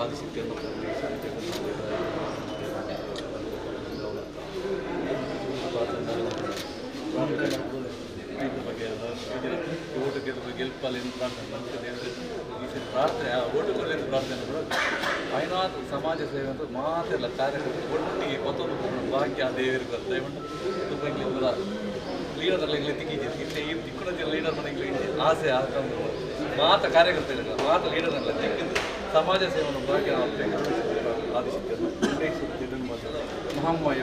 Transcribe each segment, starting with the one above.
ಆದಿಶಕ್ತಿಯನ್ನು ಬಗ್ಗೆ ಓಟು ಗೆಲ್ಪಲ್ಲಿ ಪ್ರಾರ್ಥನೆ ಪ್ರಾರ್ಥನೆ ಓಟುಗಳಲ್ಲಿ ಪ್ರಾರ್ಥನೆ ಕೂಡ ಫೈನಾತ್ ಸಮಾಜ ಸೇವೆ ಅಂತ ಮಾತೆಲ್ಲ ಕಾರ್ಯಕ್ರಮ ಒಟ್ಟಿಗೆ ಕೊತ್ತೊಂದು ಭಾಗ್ಯ ದೇವರಿಗೆ ದಯವಿಟ್ಟು ಲೀಡರ್ ಇಲ್ಲಿ ದಿಕ್ಕಿದ್ದೀರಿ ಇಲ್ಲಿ ಈ ದಿಕ್ಕುಳ ಲೀಡರ್ ಮನೆಗೆ ಆಸೆ ಹಾಕೊಂಡು ಮಾತ ಕಾರ್ಯಕರ್ತರಿಲ್ಲ ಮಾತ ಲೀಡರ್ನೆಲ್ಲ ದಿಕ್ಕಿದ್ದು ಸಮಾಜ ಸೇವೆಯನ್ನು ಭಾಗ್ಯ ಆದಿಶಕ್ತಿಯನ್ನು ನಿರ್ಣಯಿಸುತ್ತಿದ್ದು ಮಹಮ್ಮಯ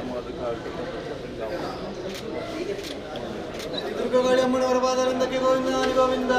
ದುರ್ಗಗಾಳಿ ಅಮ್ಮನವರ ಪಾದರಿಂದಕ್ಕೆ ಗೋವಿಂದ ಗೋವಿಂದ.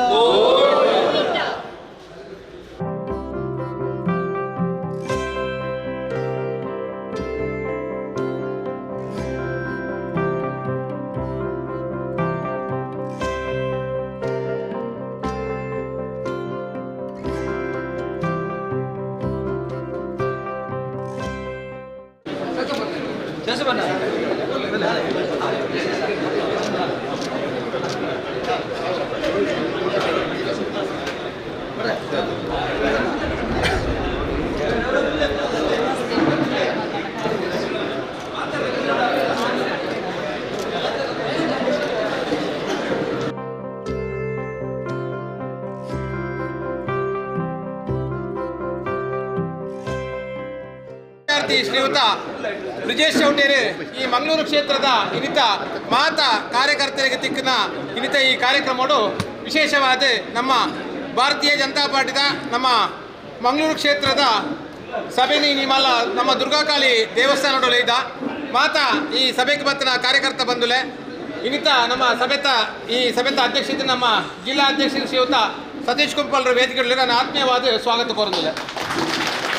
ಶ್ರೀಯುತ ಬ್ರಿಜೇಶ್ ಚೌಟೇರಿ ಈ ಮಂಗಳೂರು ಕ್ಷೇತ್ರದ ಇನ್ನಿತ ಮಾತ ಕಾರ್ಯಕರ್ತರಿಗೆ ತಿಕ್ಕಿನ ಇನ್ನಿತ ಈ ಕಾರ್ಯಕ್ರಮಗಳು ವಿಶೇಷವಾದ ನಮ್ಮ ಭಾರತೀಯ ಜನತಾ ಪಾರ್ಟಿದ ನಮ್ಮ ಮಂಗಳೂರು ಕ್ಷೇತ್ರದ ಸಭೆನಿ ನಿಮ್ಮಲ್ಲ ನಮ್ಮ ದುರ್ಗಾಕಾಳಿ ದೇವಸ್ಥಾನಗಳು ಇದ್ದ ಮಾತ ಈ ಸಭೆಗೆ ಬತ್ತಿನ ಕಾರ್ಯಕರ್ತ ಬಂದುಲೆ ಇನ್ನಿತ ನಮ್ಮ ಈ ಸಭೆತ ಅಧ್ಯಕ್ಷತೆ ನಮ್ಮ ಜಿಲ್ಲಾ ಅಧ್ಯಕ್ಷ ಶ್ರೀಯುತ ಸತೀಶ್ ಕುಂಪಲ್ರ ವೇದಿಕೆಗಳಲ್ಲಿ ನಾನು ಆತ್ಮೀಯವಾದ ಸ್ವಾಗತ ಕೋರುದಿಲ್ಲ.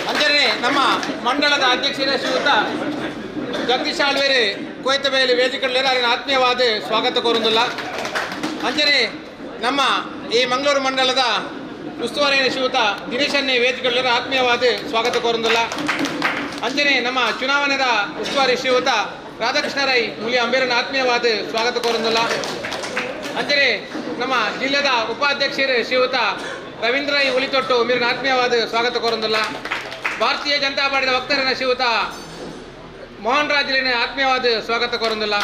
ಅಂಜನೆ ನಮ್ಮ ಮಂಡಳದ ಅಧ್ಯಕ್ಷರೇ ಶ್ರೀಯುತ ಜಗದೀಶ್ ಆಳ್ವೇರಿ ಕೊಯ್ತಬೇಲಿ ವೇದಿಕೆಗಳಲ್ಲಿ ನಾನು ಆತ್ಮೀಯವಾದ ಸ್ವಾಗತ ಕೋರುದಿಲ್ಲ. ಅಂಜನೆ ನಮ್ಮ ಈ ಮಂಗಳೂರು ಮಂಡಲದ ಉಸ್ತುವಾರಿ ಶ್ರೀಯುತ ದಿನೇಶನ್ನೇ ವೇದಿಕೆಗಳಲ್ಲಿ ಆತ್ಮೀಯವಾದ ಸ್ವಾಗತ ಕೋರುದಿಲ್ಲ. ಅಂಜನೆ ನಮ್ಮ ಚುನಾವಣೆದ ಉಸ್ತುವಾರಿ ಶ್ರೀಯುತ ರಾಧಾಕೃಷ್ಣ ರೈ ಮುಲಿ ಅಂಬೇರನ ಆತ್ಮೀಯವಾದ ಸ್ವಾಗತ ಕೋರುದಿಲ್ಲ. ಅಂಜನೆ ನಮ್ಮ ಜಿಲ್ಲೆದ ಉಪಾಧ್ಯಕ್ಷರೇ ಶ್ರೀಯುತ ರವೀಂದ್ರ ರೈ ಉಳಿತೊಟ್ಟು ಮೀರಿನ ಆತ್ಮೀಯವಾದ ಸ್ವಾಗತ ಕೋರುದಿಲ್ಲ. ಭಾರತೀಯ ಜನತಾ ಪಾರ್ಟಿಯ ವಕ್ತಾರನ ಶ್ರೀಯುತ ಮೋಹನ್ ರಾಜ್ಲಿನ ಆತ್ಮೀಯವಾದ ಸ್ವಾಗತ ಕೋರುದಿಲ್ಲ.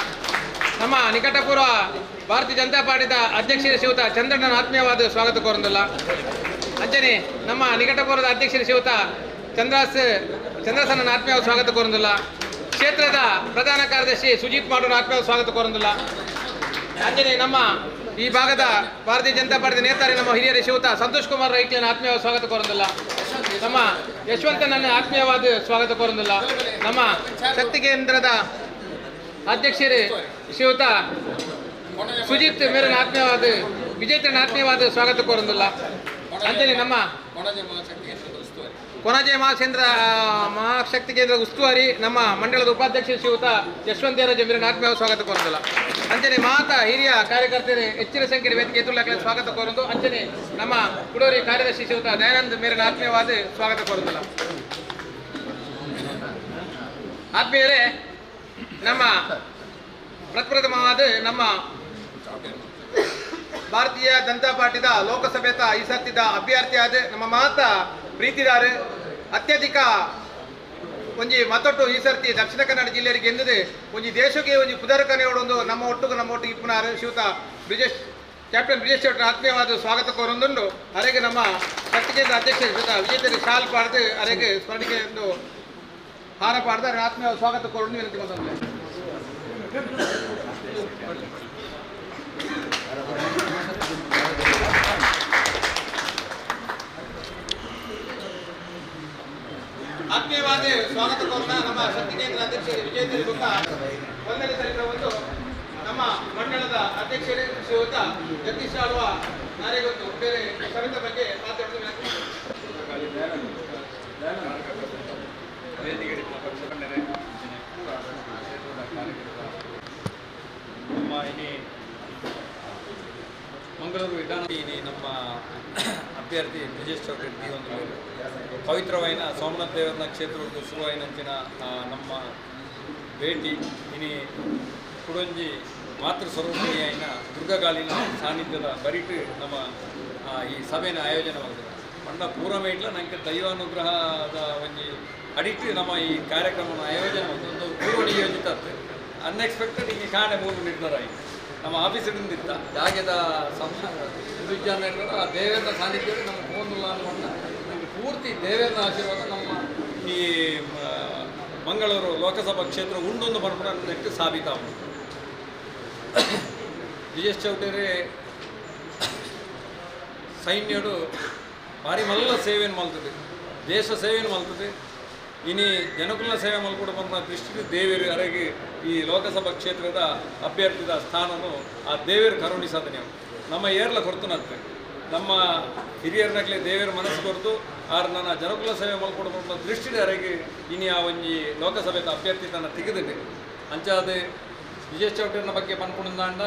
ನಮ್ಮ ನಿಕಟಪೂರ್ವ ಭಾರತೀಯ ಜನತಾ ಪಾರ್ಟಿಯ ಅಧ್ಯಕ್ಷರ ಶ್ರೀಯುತ ಚಂದ್ರಣ್ಣನ ಆತ್ಮೀಯವಾದ ಸ್ವಾಗತ ಕೋರುದಿಲ್ಲ. ಅಂಜನೆ ನಮ್ಮ ನಿಕಟಪೂರ್ವದ ಅಧ್ಯಕ್ಷರ ಶ್ರೀಯುತ ಚಂದ್ರಸನ್ನ ಆತ್ಮೀಯವಾದ ಸ್ವಾಗತ ಕೋರುದಿಲ್ಲ. ಕ್ಷೇತ್ರದ ಪ್ರಧಾನ ಕಾರ್ಯದರ್ಶಿ ಸುಜಿತ್ ಮಾಡೋಣ ಆತ್ಮೀಯವಾದ ಸ್ವಾಗತ ಕೋರುದಿಲ್ಲ. ಅಂಜನೆ ನಮ್ಮ ಈ ಭಾಗದ ಭಾರತೀಯ ಜನತಾ ಪಾರ್ಟಿಯ ನೇತಾರಿ ನಮ್ಮ ಹಿರಿಯರ ಶ್ರೀಯುತ ಸಂತೋಷ್ ಕುಮಾರ್ ರೈಕ್ಲಿನ ಆತ್ಮೀಯವಾದ ಸ್ವಾಗತ ಕೋರುದಿಲ್ಲ. ನಮ್ಮ ಯಶವಂತನನ್ನ ಆತ್ಮೀಯವಾದ ಸ್ವಾಗತ ಕೋರುದಿಲ್ಲ. ನಮ್ಮ ಶಕ್ತಿ ಕೇಂದ್ರದ ಅಧ್ಯಕ್ಷರೇ ಶ್ರೀಯುತ ಸುಜಿತ್ ಮೇರನ ಆತ್ಮೀಯವಾದ ವಿಜೇತನ ಆತ್ಮೀಯವಾದ ಸ್ವಾಗತ ಕೋರುದಿಲ್ಲ. ಅಂಜನೆ ನಮ್ಮ ಕೊಣಾಜೆ ಮಹಾಶಕ್ತಿ ಕೇಂದ್ರದ ಉಸ್ತುವಾರಿ ನಮ್ಮ ಮಂಡಳದ ಉಪಾಧ್ಯಕ್ಷ ಶ್ರೀಯುತ ಯಶವಂತೇರ ಜಮೀರನ ಆತ್ಮೀಯವಾದ ಸ್ವಾಗತ ಕೋರುದಿಲ್ಲ. ಅಂಜನೆ ಮಾತಾ ಹಿರಿಯ ಕಾರ್ಯಕರ್ತರು ಹೆಚ್ಚಿನ ಸಂಖ್ಯೆಯ ವೇದಿಕೆ ಎದುರುಗಳ ಸ್ವಾಗತ ಕೋರುವುದು. ಅಂಜನೆ ನಮ್ಮ ಕುಡೋರಿ ಕಾರ್ಯದರ್ಶಿ ಶ್ರೀಯುತ ದಯಾನಂದ್ ಮೇರನ ಆತ್ಮೀಯವಾದ ಸ್ವಾಗತ ಕೋರುದಿಲ್ಲ. ಆತ್ಮೀಯರೇ, ನಮ್ಮ ಪ್ರಪ್ರಥಮವಾದ ನಮ್ಮ ಭಾರತೀಯ ಜನತಾ ಪಾರ್ಟಿದ ಲೋಕಸಭೆತ ಈ ಸತ್ತಿದ ಅಭ್ಯರ್ಥಿಯಾದ ನಮ್ಮ ಮಾತಾ ಪ್ರೀತಿದಾರ ಅತ್ಯಧಿಕ ಒಂಜಿ ಮತ್ತೊಟ್ಟು ಈ ಸರ್ತಿ ದಕ್ಷಿಣ ಕನ್ನಡ ಜಿಲ್ಲೆಗೆ ಎಂದಿದೆ ಒಂಜಿ ದೇಶಕ್ಕೆ ಒಂಜಿ ಪುದರಕನೆ ಒಂದು ನಮ್ಮ ಒಟ್ಟಿಗೆ ಇಪ್ಪುನಾರು ಶ್ರೀಯುತ ಕ್ಯಾಪ್ಟನ್ ಬ್ರಿಜೇಶ್ ಚೌಟೇರಿ ಆತ್ಮೀಯವಾದ ಸ್ವಾಗತ ಕೋರೊಂದುಂಡು. ಅರೆಗೆ ನಮ್ಮ ಶಕ್ತಿ ಕೇಂದ್ರ ಅಧ್ಯಕ್ಷ ಶ್ರೀಯುತ ವಿಜೇತರಿ ಶಾಲ್ ಪಾಡ್ದು ಅರೆಗೆ ಸ್ಮರಣಿಕೆ ಒಂದು ಹಾರ ಪಾಡ್ದು ಅರೆ ಆತ್ಮೀಯವಾದ ಸ್ವಾಗತ ಕೋರೊಂದು ವಿನಂತಿ ಬಂದ ಆತ್ಮೀಯವಾದ ಸ್ವಾಗತ ಕೋರೋಣ. ನಮ್ಮ ಶಕ್ತಿ ಕೇಂದ್ರ ಅಧ್ಯಕ್ಷರು ವಿಜೇತರಿ ಬುಕ್ಕ ವಂದನೆ ಸಲ್ಲಿಸುವ ಒಂದು ನಮ್ಮ ಮಂಡಳದ ಅಧ್ಯಕ್ಷರೇ ಶ್ರೀಯುತ ಜಗದೀಶ್ ಆಳ್ವ ನಾರೇಗೊಂದು ಬೇರೆ ಸಮಿತಿ ಬಗ್ಗೆ ಮಾತಾಡೋದು ನಮ್ಮ ಇಲ್ಲಿ ಮಂಗಳೂರು ವಿಧಾನ ನಮ್ಮ ಅಭ್ಯರ್ಥಿ ಬ್ರಿಜೇಶ್ ಚೌಟೇರಿ ಒಂದು ಪವಿತ್ರವಾಯಿನ ಸೋಮನಾಥ್ ದೇವರನ ಕ್ಷೇತ್ರದ ಶುರುವಾಯಿನಂಚಿನ ನಮ್ಮ ಭೇಟಿ ಇನಿ ಕುಡೊಂಜಿ ಮಾತೃ ಸ್ವರೂಪಿಣಿಯಾಯಿನ ದುರ್ಗಗಾಲಿನ ಸಾನ್ನಿಧ್ಯದ ಬರಿಟು ನಮ್ಮ ಈ ಸಭೆಯ ಆಯೋಜನವಾಗಿದೆ. ಪಂಡ ಪೂರಮೇ ಇಟ್ಲ ನನಗೆ ದೈವಾನುಗ್ರಹದ ಒಂದು ಅಡಿಟ್ಟು ನಮ್ಮ ಈ ಕಾರ್ಯಕ್ರಮವನ್ನು ಆಯೋಜನೆ ಒಂದು ಪೂರ್ವ ನಿಯೋಜಿತ ಅನ್ಎಕ್ಸ್ಪೆಕ್ಟೆಡ್ ಈಗ ಕಾಣೆ ಮೂರು ನಿರ್ಧಾರ ಆಯಿತು ನಮ್ಮ ಆಫೀಸಿನಿಂದ ಇತ್ತ ಜಾಗದ ವಿಜ್ಞಾನ ಆ ದೇವೇಂದ್ರ ಸಾನ್ನಿಧ್ಯದಲ್ಲಿ ನಮ್ಮ ಫೋನ್ಲ್ಲ ಅನ್ಕೊಂಡ ನಮಗೆ ಪೂರ್ತಿ ದೇವೇಂದ್ರ ಆಶೀರ್ವಾದ ನಮ್ಮ ಈ ಮಂಗಳೂರು ಲೋಕಸಭಾ ಕ್ಷೇತ್ರ ಉಂಡೊಂದು ಬರ್ಪಡ ನೆಟ್ಟು ಸಾಬೀತಾವು BS ಚೌಟರಿ ಸೈನ್ಯಡು ಭಾರಿ ಮಲ್ಲ ಸೇವೆಯನ್ನು ಮಲ್ತದೆ ದೇಶ ಸೇವೆಯನ್ನು ಮಲ್ತದೆ ಇನಿ ಜನಕುಲ ಸೇವೆ ಮಲ್ಕೊಡ ಬಂದ ದೃಷ್ಟಿ ದೇವೇರು ಅರಗಿ ಈ ಲೋಕಸಭಾ ಕ್ಷೇತ್ರದ ಅಭ್ಯರ್ಥಿದ ಸ್ಥಾನವನ್ನು ಆ ದೇವೇರು ಕರುಣಿಸದ ನೀವು ನಮ್ಮ ಏರ್ಲ ಕೊರ್ತನಂತೆ ನಮ್ಮ ಹಿರಿಯರ್ನಾಗಲೇ ದೇವೇರ ಮನಸ್ಸು ಕೊರತು ಆರು ನನ್ನ ಜನಕುಲ ಸೇವೆ ಮಲ್ಕೊಡ ಬಂದ ದೃಷ್ಟಿ ಅರಗಿ ಇನಿ ಆ ಒಂಜಿ ಲೋಕಸಭೆದ ಅಭ್ಯರ್ಥಿ ತನ್ನ ತೆಗೆದಿದೆ ಅಂಚಾದ BS ಚೌಟರಿನ ಬಗ್ಗೆ ಪನ್ಪುಣಂದಾಂಡ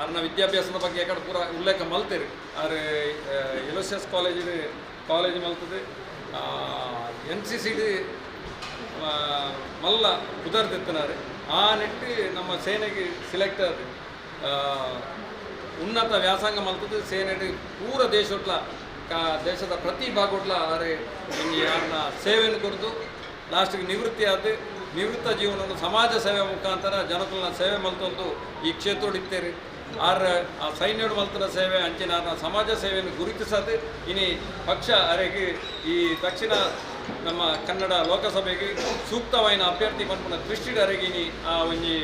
ಆರ್ನ ವಿದ್ಯಾಭ್ಯಾಸದ ಬಗ್ಗೆ ಯಾಕಡೆ ಪೂರ ಉಲ್ಲೇಖ ಮಲ್ತೇರಿ ಆರೆ LSS ಕಾಲೇಜ್ ಮಲ್ತದೆ NCC ಮಲ್ಲ ಕುದರ್ದಿತ್ತನಾರೆ ಆ ನಿಟ್ಟು ನಮ್ಮ ಸೇನೆಗೆ ಸಿಲೆಕ್ಟ್ ಆದ ಉನ್ನತ ವ್ಯಾಸಂಗ ಮಲ್ತದೆ ಸೇನೆಗೆ ಪೂರ ದೇಶೋಟ್ಲ ದೇಶದ ಪ್ರತಿ ಭಾಗೋಟ್ಲ ಆರೆ ಯಾರನ್ನ ಸೇವೆಯನ್ನು ಕೊಡ್ದು ಲಾಸ್ಟಿಗೆ ನಿವೃತ್ತಿ ಆದ ನಿವೃತ್ತ ಜೀವನವನ್ನು ಸಮಾಜ ಸೇವೆ ಮುಖಾಂತರ ಜನಕುಲನ ಸೇವೆ ಮಲ್ತೊಂದು ಈ ಕ್ಷೇತ್ರಡಿತ್ತೇರಿ ಆ ಸೈನ್ಯಡು ಮಲ್ತನ ಸೇವೆ ಅಂಚಿನ ಸಮಾಜ ಸೇವೆಯನ್ನು ಗುರುತಿಸದೆ ಇನಿ ಪಕ್ಷ ಅರೆಗೆ ಈ ದಕ್ಷಿಣ ನಮ್ಮ ಕನ್ನಡ ಲೋಕಸಭೆಗೆ ಸೂಕ್ತವಾದ ಅಭ್ಯರ್ಥಿ ಪನ್ಪುನ ದೃಷ್ಟಿಡ ಅರೆಗಿನಿ ಆ ಒಂಜಿ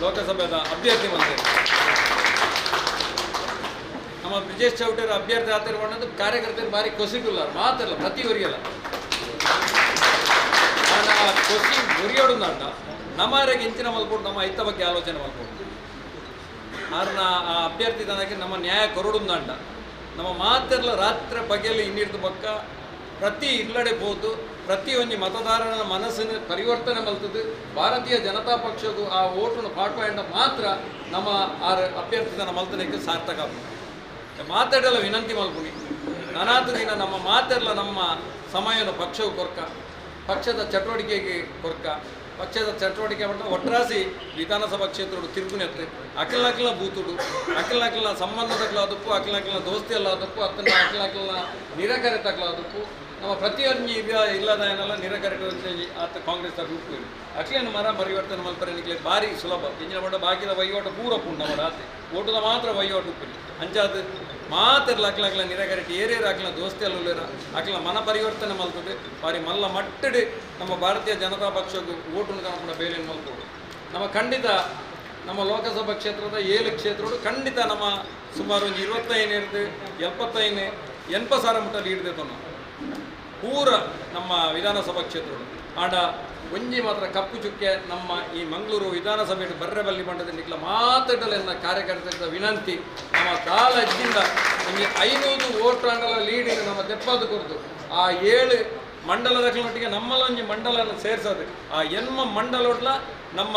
ಲೋಕಸಭೆದ ಅಭ್ಯರ್ಥಿ ಬಂದೆ ನಮ್ಮ BS ಚೌಟರಿ ಅಭ್ಯರ್ಥಿ ಆತಿರ್ಕೊಂಡದ್ದು ಕಾರ್ಯಕರ್ತರು ಭಾರಿ ಕೊಸಿಗುಲ್ಲ ಮಾತಲ್ಲ ಪ್ರತಿವರಿಯಲ್ಲ ಕೊಸಿ ಮುರಿಯೋಡುಂದಂಡ ನಮ್ಮವರೆಗೆ ಇಂಚಿನ ಮಲ್ಕೊಂಡು ನಮ್ಮ ಹಿತ ಬಗ್ಗೆ ಆಲೋಚನೆ ಮಲ್ಕೊಂಡು ಆರ್ನ ಆ ಅಭ್ಯರ್ಥಿ ತನಗೆ ನಮ್ಮ ನ್ಯಾಯ ಕೊರಡುಂದಂಡ ನಮ್ಮ ಮಾತೆಲ್ಲ ರಾತ್ರಿ ಬಗೆಯಲ್ಲಿ ಇನ್ನಿಡ್ದು ಪಕ್ಕ ಪ್ರತಿ ಇಲ್ಲಡೆ ಹೋದು ಪ್ರತಿ ಒಂಜಿ ಮತದಾರನ ಮನಸ್ಸಿನ ಪರಿವರ್ತನೆ ಮಲ್ತದ್ದು ಭಾರತೀಯ ಜನತಾ ಪಕ್ಷಗೂ ಆ ಓಟನ್ನು ಪಾಡ್ಪಾಂಡ ಮಾತ್ರ ನಮ್ಮ ಆ ಅಭ್ಯರ್ಥಿ ತನ್ನ ಮಲ್ತನಕ್ಕೆ ಸಾರ್ಥಕ ಮಾತಾಡಲ್ಲ ವಿನಂತಿ ಮಲ್ಪುನಿ ನಾನಾದ ದಿನ ನಮ್ಮ ಮಾತೆಲ್ಲ ನಮ್ಮ ಸಮಯವನ್ನು ಪಕ್ಷವು ಕೊರ್ಕ ಪಕ್ಷದ ಚಟುವಟಿಕೆಗೆ ಕೊರ್ಕ ಪಕ್ಷದ ಚಟುವಟಿಕೆ ಬಂದ ಒಟ್ರಾಸಿ ವಿಧಾನಸಭಾ ಕ್ಷೇತ್ರಗಳು ತಿರುಗುನೆತ್ತೆ ಅಖಿಲ ಬೂತುಡು ಅಖಿಲ ಸಂಬಂಧದಕ್ಲಾದಪ್ಪು ಅಖಿಲ ದೋಸ್ತಿ ಅಲ್ಲಾದಪ್ಪು ಅತ್ತನ ಅಖಿಲ ನಿರಾಕರಿತಕ್ಲಾದಪ್ಪು ನಮ್ಮ ಪ್ರತಿಯೊಂದು ಇಲ್ಲದ ಏನೆಲ್ಲ ನಿರಾಕರಿತ ಆತ ಕಾಂಗ್ರೆಸ್ ರೂಪು ಅಖಿಲೇನು ಮರ ಪರಿವರ್ತನೆ ಮಲ್ಪರೆ ನಿಕ್ಲೆ ಭಾರಿ ಸುಲಭ ಇಂಜಿನ ಬಂಡ ಬಾಕಿದ ವಹಿವಾಟು ಪೂರ ಪುಂಡ ನಮ್ಮ ರಾತ್ರಿ ಓಟದ ಮಾತ್ರ ವಹಿವಾಟು ಉಪ್ಪಿಲ್ಲ ಅಂಚಾದ ಮಾತಿರ್ಲ ಅಕ್ಲ ನಿರಾಕರಿಟ್ಟು ಏರಿಯರು ಅಕ್ಲ ದೋಸ್ತಿ ಅಲ್ಲೂರ ಅಕ್ಲ ಮನ ಪರಿವರ್ತನೆ ಮಲ್ತದೆ ಬಾರಿ ಮಲ್ಲ ಮಟ್ಟಡಿ ನಮ್ಮ ಭಾರತೀಯ ಜನತಾ ಪಕ್ಷಕ್ಕೂ ಓಟನ್ನು ಕಾಣಕೊಂಡ ಬೇಲೆಯನ್ನು ಮಲ್ಕೋದು ನಮ್ಮ ಖಂಡಿತ ನಮ್ಮ ಲೋಕಸಭಾ ಕ್ಷೇತ್ರದ 7 ಕ್ಷೇತ್ರಗಳು ಖಂಡಿತ ನಮ್ಮ ಸುಮಾರು ಒಂದು 25 80,000 ಮುಟ್ಟ ಲೀಡ್ ನಾವು ಪೂರ ನಮ್ಮ ವಿಧಾನಸಭಾ ಕ್ಷೇತ್ರಗಳು ಆಂಡ ಒಂಜಿ ಮಾತ್ರ ಕಪ್ಪು ಚುಕ್ಕೆ ನಮ್ಮ ಈ ಮಂಗಳೂರು ವಿಧಾನಸಭೆ ಬರ್ರೆ ಬಲ್ಲಿ ಮಂಡದಲ್ಲಿ ಮಾತಾಡಲೆನ್ನ ಕಾರ್ಯಕರ್ತರ ವಿನಂತಿ ನಮ್ಮ ಕಾಲದಿಂದ ನಿಮಗೆ 500 ವೋಟ್ ಅಂಡಲ ಲೀಡಿಂಗ್ ನಮ್ಮ ತೆಪ್ಪದು ಕೊಡ್ತು ಆ 7 ಮಂಡಲದೊಟ್ಟಿಗೆ ನಮ್ಮಲ್ಲೊಂಜಿ ಮಂಡಲವನ್ನು ಸೇರಿಸೋದು ಆ ಎನ್ಮ ಮಂಡಲೊಟ್ಲ ನಮ್ಮ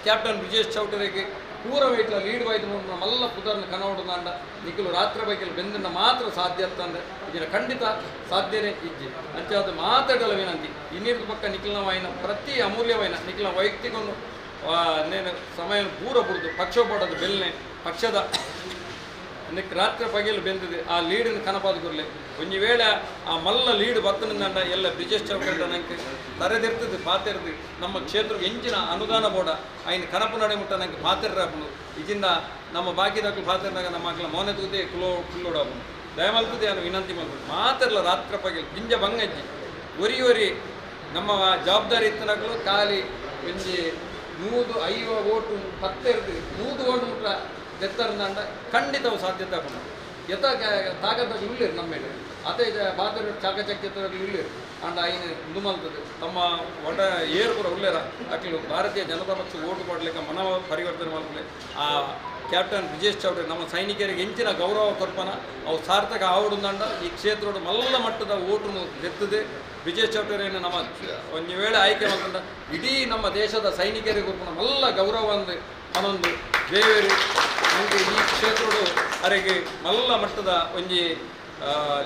ಕ್ಯಾಪ್ಟನ್ BS ಚೌಟರಿಗೆ ಪೂರ ವೈಟ್ಲ ಲೀಡ್ ವಾಯ್ತು ನಮ್ಮಲ್ಲ ಪುದರ್ನ ಕನವಡುದಾಂಡ ನಿಖಲು ರಾತ್ರಿ ಬೈಕಲ್ಲಿ ಬೆಂದನ್ನ ಮಾತ್ರ ಸಾಧ್ಯ ಅಂತಂದ್ರೆ ಇದರ ಖಂಡಿತ ಸಾಧ್ಯನೇ ಇಜ್ಜಿ ಅಂಚಾದ ಮಾತಾಡಲು ವಿನಂತಿ ಇನ್ನಿರ್ದು ಪಕ್ಕ ನಿಖಿಲ್ನ ವಾಯಿನ ಪ್ರತಿ ಅಮೂಲ್ಯವಾಯಿನ ನಿಖಿಲ್ನ ವೈಯಕ್ತಿಕೊಂಡು ನೇನು ಸಮಯ ಪೂರ ಬಿಡ್ದು ಪಕ್ಷ ಪಡೋದು ಬೆಲ್ಲನೆ ಪಕ್ಷದ ನಿಕ್ ರಾತ್ರಿ ಬಗೆಯಲ್ಲಿ ಬೆಂದಿದೆ ಆ ಲೀಡಿನ ಕನಪಾದ ಗುರ್ಲೆ ಒಂದು ವೇಳೆ ಆ ಮಲ್ಲ ಲೀಡ್ ಬತ್ತನಿಂದ ಎಲ್ಲ BS ಚೌಕಟ್ಟ ನಂಗೆ ತರೆದಿರ್ತದೆ ಪಾತಿರ್ದು ನಮ್ಮ ಕ್ಷೇತ್ರಕ್ಕೆ ಹೆಂಚಿನ ಅನುದಾನ ಬೋಡ ಐನು ಕನಪು ನಡೆ ಮುಟ್ಟ ನಂಗೆ ಪಾತಿರ್ರಾಪನು ಇದರಿಂದ ನಮ್ಮ ಬಾಕಿದಾಗಲು ಪಾತಿರ್ನಾಗ ನಮ್ಮ ಮಕ್ಕಳ ಮೌನ ತೂದೆ ಕುಲ್ಲೋಡಾಪನು ದಯಮಲ್ತದೆ ನಾನು ವಿನಂತಿ ಮಾಡ್ಬೋದು ಮಾತಿರ್ಲ ರಾತ್ರಿ ಬಗೆಯಲ್ಲಿ ಗಿಂಜ ಬಂಗಜ್ಜಿ ಒರಿ ನಮ್ಮ ಜವಾಬ್ದಾರಿ ಇತ್ತನಾಗಲು ಖಾಲಿ ಒಂಜಿ 105 ಓಟು 10 100 ಓಟು ಮುಟ್ಟ ತೆತ್ತರಂದ ಖಂಡಿತವು ಸಾಧ್ಯತೆ ಆಗೋಣ ಯಥ ತಾಕತ್ತ ಇಲ್ಲಿರು ನಮ್ಮ ಮೇಲೆ ಅದೇ ಬಾದರ್ ಚಾಕಚಕ್ಯದಲ್ಲಿ ಇಲ್ಲಿರು ಅಂಡ್ ಐನು ಇದು ಮಲ್ತದೆ ತಮ್ಮ ಒಡ ಏರು ಕೂಡ ಉಳ್ಳೇರ ಅಕ್ಲು ಭಾರತೀಯ ಜನತಾ ಪಕ್ಷ ಓಟು ಕೊಡ್ಲಿಕ್ಕೆ ಮನ ಪರಿವರ್ತನೆ ಮಾಡ್ಕೊಳ್ಳಿ ಆ ಕ್ಯಾಪ್ಟನ್ BS ಚೌಟರಿ ನಮ್ಮ ಸೈನಿಕರಿಗೆ ಹೆಂಚಿನ ಗೌರವ ಕೊರ್ಪನ ಅವು ಸಾರ್ಥಕ ಆವಡುಂದಂಡ ಈ ಕ್ಷೇತ್ರದ ಮಲ್ಲ ಮಟ್ಟದ ಓಟನ್ನು ತೆತ್ತದೆ BS ಚೌಟರಿಯನ್ನು ನಮ್ಮ ಒಂದು ವೇಳೆ ಆಯ್ಕೆ ಮಾಡ್ಕೊಂಡ ಇಡೀ ನಮ್ಮ ದೇಶದ ಸೈನಿಕರಿಗೆ ಕೊರ್ಪನ ಮಲ್ಲ ಗೌರವ ಅಂದು ಅನ್ನೊಂದು ದೇವರು ನಮಗೆ ಈ ಕ್ಷೇತ್ರಗಳು ಅರೆಗೆ ಮಲ್ಲ ಮಟ್ಟದ ಒಂಜಿ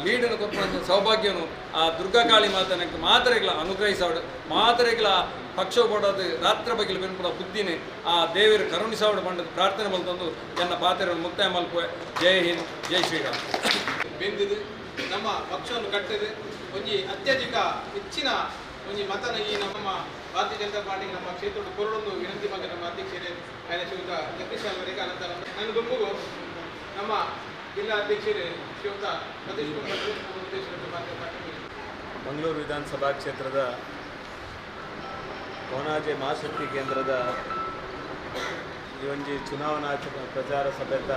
ಲೀಡನ್ನು ಕೊಟ್ಟು ಸೌಭಾಗ್ಯನು ಆ ದುರ್ಗಾಕಾಳಿ ಮಾತನಕ್ಕೆ ಮಾತರೆಗಳ ಅನುಗ್ರಹಿಸಾವಡು ಮಾತರೆಗಳ ಪಕ್ಷ ಕೊಡೋದು ರಾತ್ರಿ ಬಗೆಲು ಬೆನ್ಪುಡ ಬುದ್ಧಿನೇ ಆ ದೇವರು ಕರುಣಿಸಾವಡು ಬಂಡದು ಪ್ರಾರ್ಥನೆ ಮಲ್ತಂದು ಎನ್ನ ಪಾತ್ರೆಯನ್ನು ಮುಕ್ತಾಯ ಮಲ್ಪುವೆ ಜೈ ಹಿಂದ್ ಜೈ ಶ್ರೀರಾಮ್ ಬೆಂದಿದ್ದು ನಮ್ಮ ಪಕ್ಷವನ್ನು ಕಟ್ಟಿದೆ ಒಂಜಿ ಅತ್ಯಧಿಕ ಹೆಚ್ಚಿನ ಒಂಜಿ ಮತನ ಈ ನಮ್ಮ ಭಾರತೀಯ ಜನತಾ ಪಾರ್ಟಿಗೆ ನಮ್ಮ ಕ್ಷೇತ್ರದ ಕೊರಡೊಂದು ವಿನಂತಿ ಬಗ್ಗೆ ನಮ್ಮ ಅಧ್ಯಕ್ಷರೇ ಆಯ್ನ ಶ್ರೀಯುತ ಜಗದೀಶ್ ಅವರಿಗೆ ಅನಂತರ ನನ್ನ ಗುಂಪುಗೂ ನಮ್ಮ ಜಿಲ್ಲಾ ಅಧ್ಯಕ್ಷರೇ ಶ್ರೀಯುತ ಸತೀಶ್ ಮಂಗಳೂರು ವಿಧಾನಸಭಾ ಕ್ಷೇತ್ರದ ಕೋಣಾಜೆ ಮಹಾಶಕ್ತಿ ಕೇಂದ್ರದ ಈ ಒಂಜಿ ಚುನಾವಣಾ ಪ್ರಚಾರ ಸಭೆತ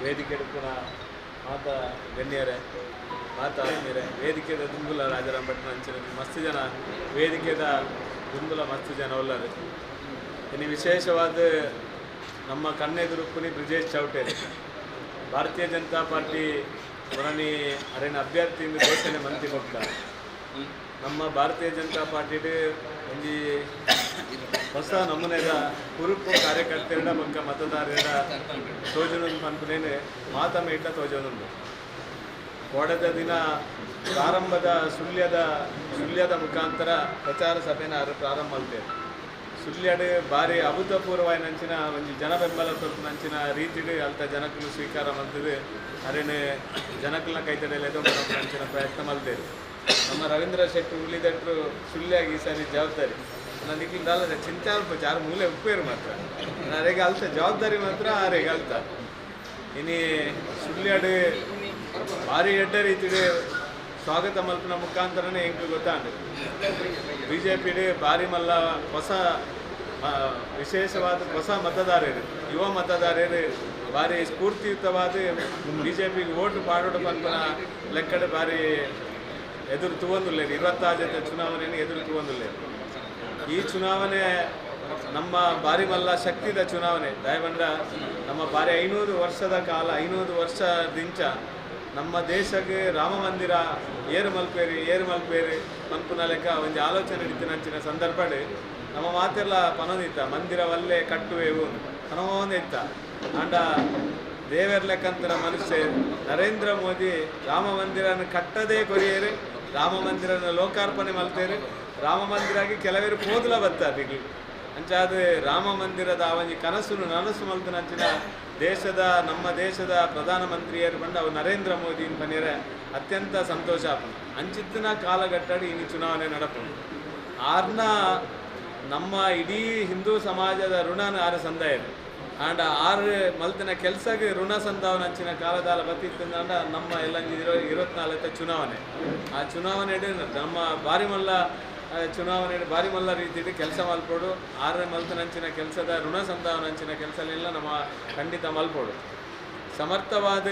ವೇದಿಕೆ ಪುನ ಮಾತ ಗಣ್ಯರೇ ಮಾತ ಆತ್ಮೀಯರೇ ವೇದಿಕೆದ ದುಂಬುಲ ರಾಜಾರಾಮ್ ಭಟ್ನ ಅಂಚಿನ ಮಸ್ತ್ ಜನ ವೇದಿಕೆದ ದುಂಬುಲ ಮಸ್ತ್ ಜನ ಒಲ್ಲರು ಇನ್ನು ವಿಶೇಷವಾದ ನಮ್ಮ ಕಣ್ಣೆದುರು ಪುನಿ ಬ್ರಿಜೇಶ್ ಚೌಟೇರಿ ಭಾರತೀಯ ಜನತಾ ಪಾರ್ಟಿ ಪುರಾಣಿ ಅರೇನ ಅಭ್ಯರ್ಥಿಯಿಂದ ಘೋಷಣೆ ಮಂತ್ರಿ ಕೊಟ್ಟ ನಮ್ಮ ಭಾರತೀಯ ಜನತಾ ಪಾರ್ಟಿಡ್ ಒಂಜಿ ಹೊಸ ನಮೂನೆದ ಕುರುಪು ಕಾರ್ಯಕರ್ತರ ಬೊಕ್ಕ ಮತದಾರರ ತೋಜನೊಂದು ಪನ್ಪುನೇನೆ ಮಾತಮ್ಮ ಇಟ್ಟ ತೋಜನೊಂದು ಕೋಡದ ದಿನ ಪ್ರಾರಂಭದ ಸುಳ್ಯದ ಮುಖಾಂತರ ಪ್ರಚಾರ ಸಭೆನ ಪ್ರಾರಂಭ ಮಾಡ್ತೇವೆ ಸುಳ್ಯಡ್ ಭಾರಿ ಅಭೂತಪೂರ್ವವಾಯಿನಂಚಿನ ಒಂಜಿ ಜನ ಬೆಂಬಲ ತೊಂದಿನ ರೀತಿಡ್ ಅಲ್ತ ಜನಕ್ಕಲು ಸ್ವೀಕಾರ ಮಾಡ್ತದೆ ಅರೇನೆ ಜನಕ್ಕಲ್ನ ಕೈತಡೆಯಲೆದು ಅಂಚಿನ ಪ್ರಯತ್ನ ಮಾಡ್ತೇವೆ ನಮ್ಮ ರವೀಂದ್ರ ಶೆಟ್ಟಿ ಉಳಿದಟ್ರು ಸುಳ್ಯಾಗಿ ಈ ಸಾರಿ ಜವಾಬ್ದಾರಿ ನಾನು ನಿಕ್ಲಿಂದ ಚಿಂತೆ ಅಲ್ಪ ಯಾರು ಮೂಲೆ ಉಪ್ಪೇರು ಮಾತ್ರ ಅರೆಗೆ ಅಲ್ತ ಜವಾಬ್ದಾರಿ ಮಾತ್ರ ಅರೆಗೆ ಅಲ್ತ ಇನ್ನು ಸುಳ್ಯಡ್ ಭಾರಿ ಎಡ್ಡ ರೀತಿಡ್ ಸ್ವಾಗತ ಮಲ್ಪನ ಮುಖಾಂತರನೇ ಹೆಂಗೆ ಗೊತ್ತಾಂಡು ಬಿ ಜೆ ಪಿಡ್ ಭಾರಿ ಮಲ್ಲ ಹೊಸ ವಿಶೇಷವಾದ ಹೊಸ ಮತದಾರರು ಯುವ ಮತದಾರರು ಭಾರಿ ಸ್ಫೂರ್ತಿಯುತವಾದ ಬಿ ಜೆ ಪಿಗೆ ಓಟು ಪಾಡೋಡು ಪನ್ಪನ ಲೆಕ್ಕಡ ಭಾರಿ ಎದುರು ತೂವೊಂದುಲ್ಲೇರು 26 ಜೊತೆ ಚುನಾವಣೆಯನ್ನು ಎದುರು ತೂವೊಂದುಲ್ಲೇರು ಈ ಚುನಾವಣೆ ನಮ್ಮ ಭಾರಿ ಮಲ್ಲ ಶಕ್ತಿದ ಚುನಾವಣೆ ದಯವಂಡ ನಮ್ಮ ಭಾರಿ 500 ವರ್ಷದ ಕಾಲ 500 ವರ್ಷದಿಂಚ ನಮ್ಮ ದೇಶಕ್ಕೆ ರಾಮ ಮಂದಿರ ಏರು ಮಲ್ಪೇರಿ ಪನ್ಪುನ ಲೆಕ್ಕ ಒಂದು ಆಲೋಚನೆ ಇತ್ತಿನಂಚಿನ ಸಂದರ್ಭಡ್ ನಮ್ಮ ಮಾತೆಲ್ಲ ಪನೊಂದಿತ್ತ ಮಂದಿರವಲ್ಲೇ ಕಟ್ಟುವೆವು ಪನೊಂದಿತ್ತ ಆಂಡ ದೇವರ ಲೆಕ್ಕಂತರ ಮನುಷ್ಯ ನರೇಂದ್ರ ಮೋದಿ ರಾಮ ಮಂದಿರನ ಕಟ್ಟದೇ ಕೊರಿಯರು ರಾಮ ಮಂದಿರನ ಲೋಕಾರ್ಪಣೆ ಮಲ್ತೇರು ರಾಮ ಮಂದಿರಾಗಿ ಕೆಲವರು ಪೋದಲ ಬರ್ತಾರೆ ಅಂಚಾದ ರಾಮ ಮಂದಿರದ ಅವನಿಗೆ ನನಸು ಮಲ್ತನಂಚಿನ ನಮ್ಮ ದೇಶದ ಪ್ರಧಾನಮಂತ್ರಿಯರು ಬಂದು ಅವು ನರೇಂದ್ರ ಮೋದಿ ಪನಿಯರ ಅತ್ಯಂತ ಸಂತೋಷ ಅಂಚಿತ್ತಿನ ಕಾಲಘಟ್ಟಡಿ ಇನ್ನು ಚುನಾವಣೆ ನಡಪುಂಡು ಆರ್ನ ನಮ್ಮ ಇಡೀ ಹಿಂದೂ ಸಮಾಜದ ಋಣನ ಆರು ಸಂದಾಯರು ಆಂಡ ಆರು ಮಲ್ತಿನ ಕೆಲಸಕ್ಕೆ ಋಣ ಸಂದಾವನ ಅಂಚಿನ ಕಾಲದಾಲ ಬತ್ತಿತ್ತಂದ ನಮ್ಮ ಎಲ್ಲ 24 ಚುನಾವಣೆ ಆ ಚುನಾವಣೆ ನಮ್ಮ ಭಾರಿ ಮಲ್ಲ ಚುನಾವಣೆ ಭಾರಿ ಮಲ್ಲ ರೀತಿಯಲ್ಲಿ ಕೆಲಸ ಮಲ್ಪೋಡು ಆರನೇ ಮಲ್ತನಂಚಿನ ಕೆಲಸದ ಋಣ ಸಂದಾವನಂಚಿನ ಕೆಲಸನೆಲ್ಲ ನಮ್ಮ ಖಂಡಿತ ಮಲ್ಪೋಡು ಸಮರ್ಥವಾದ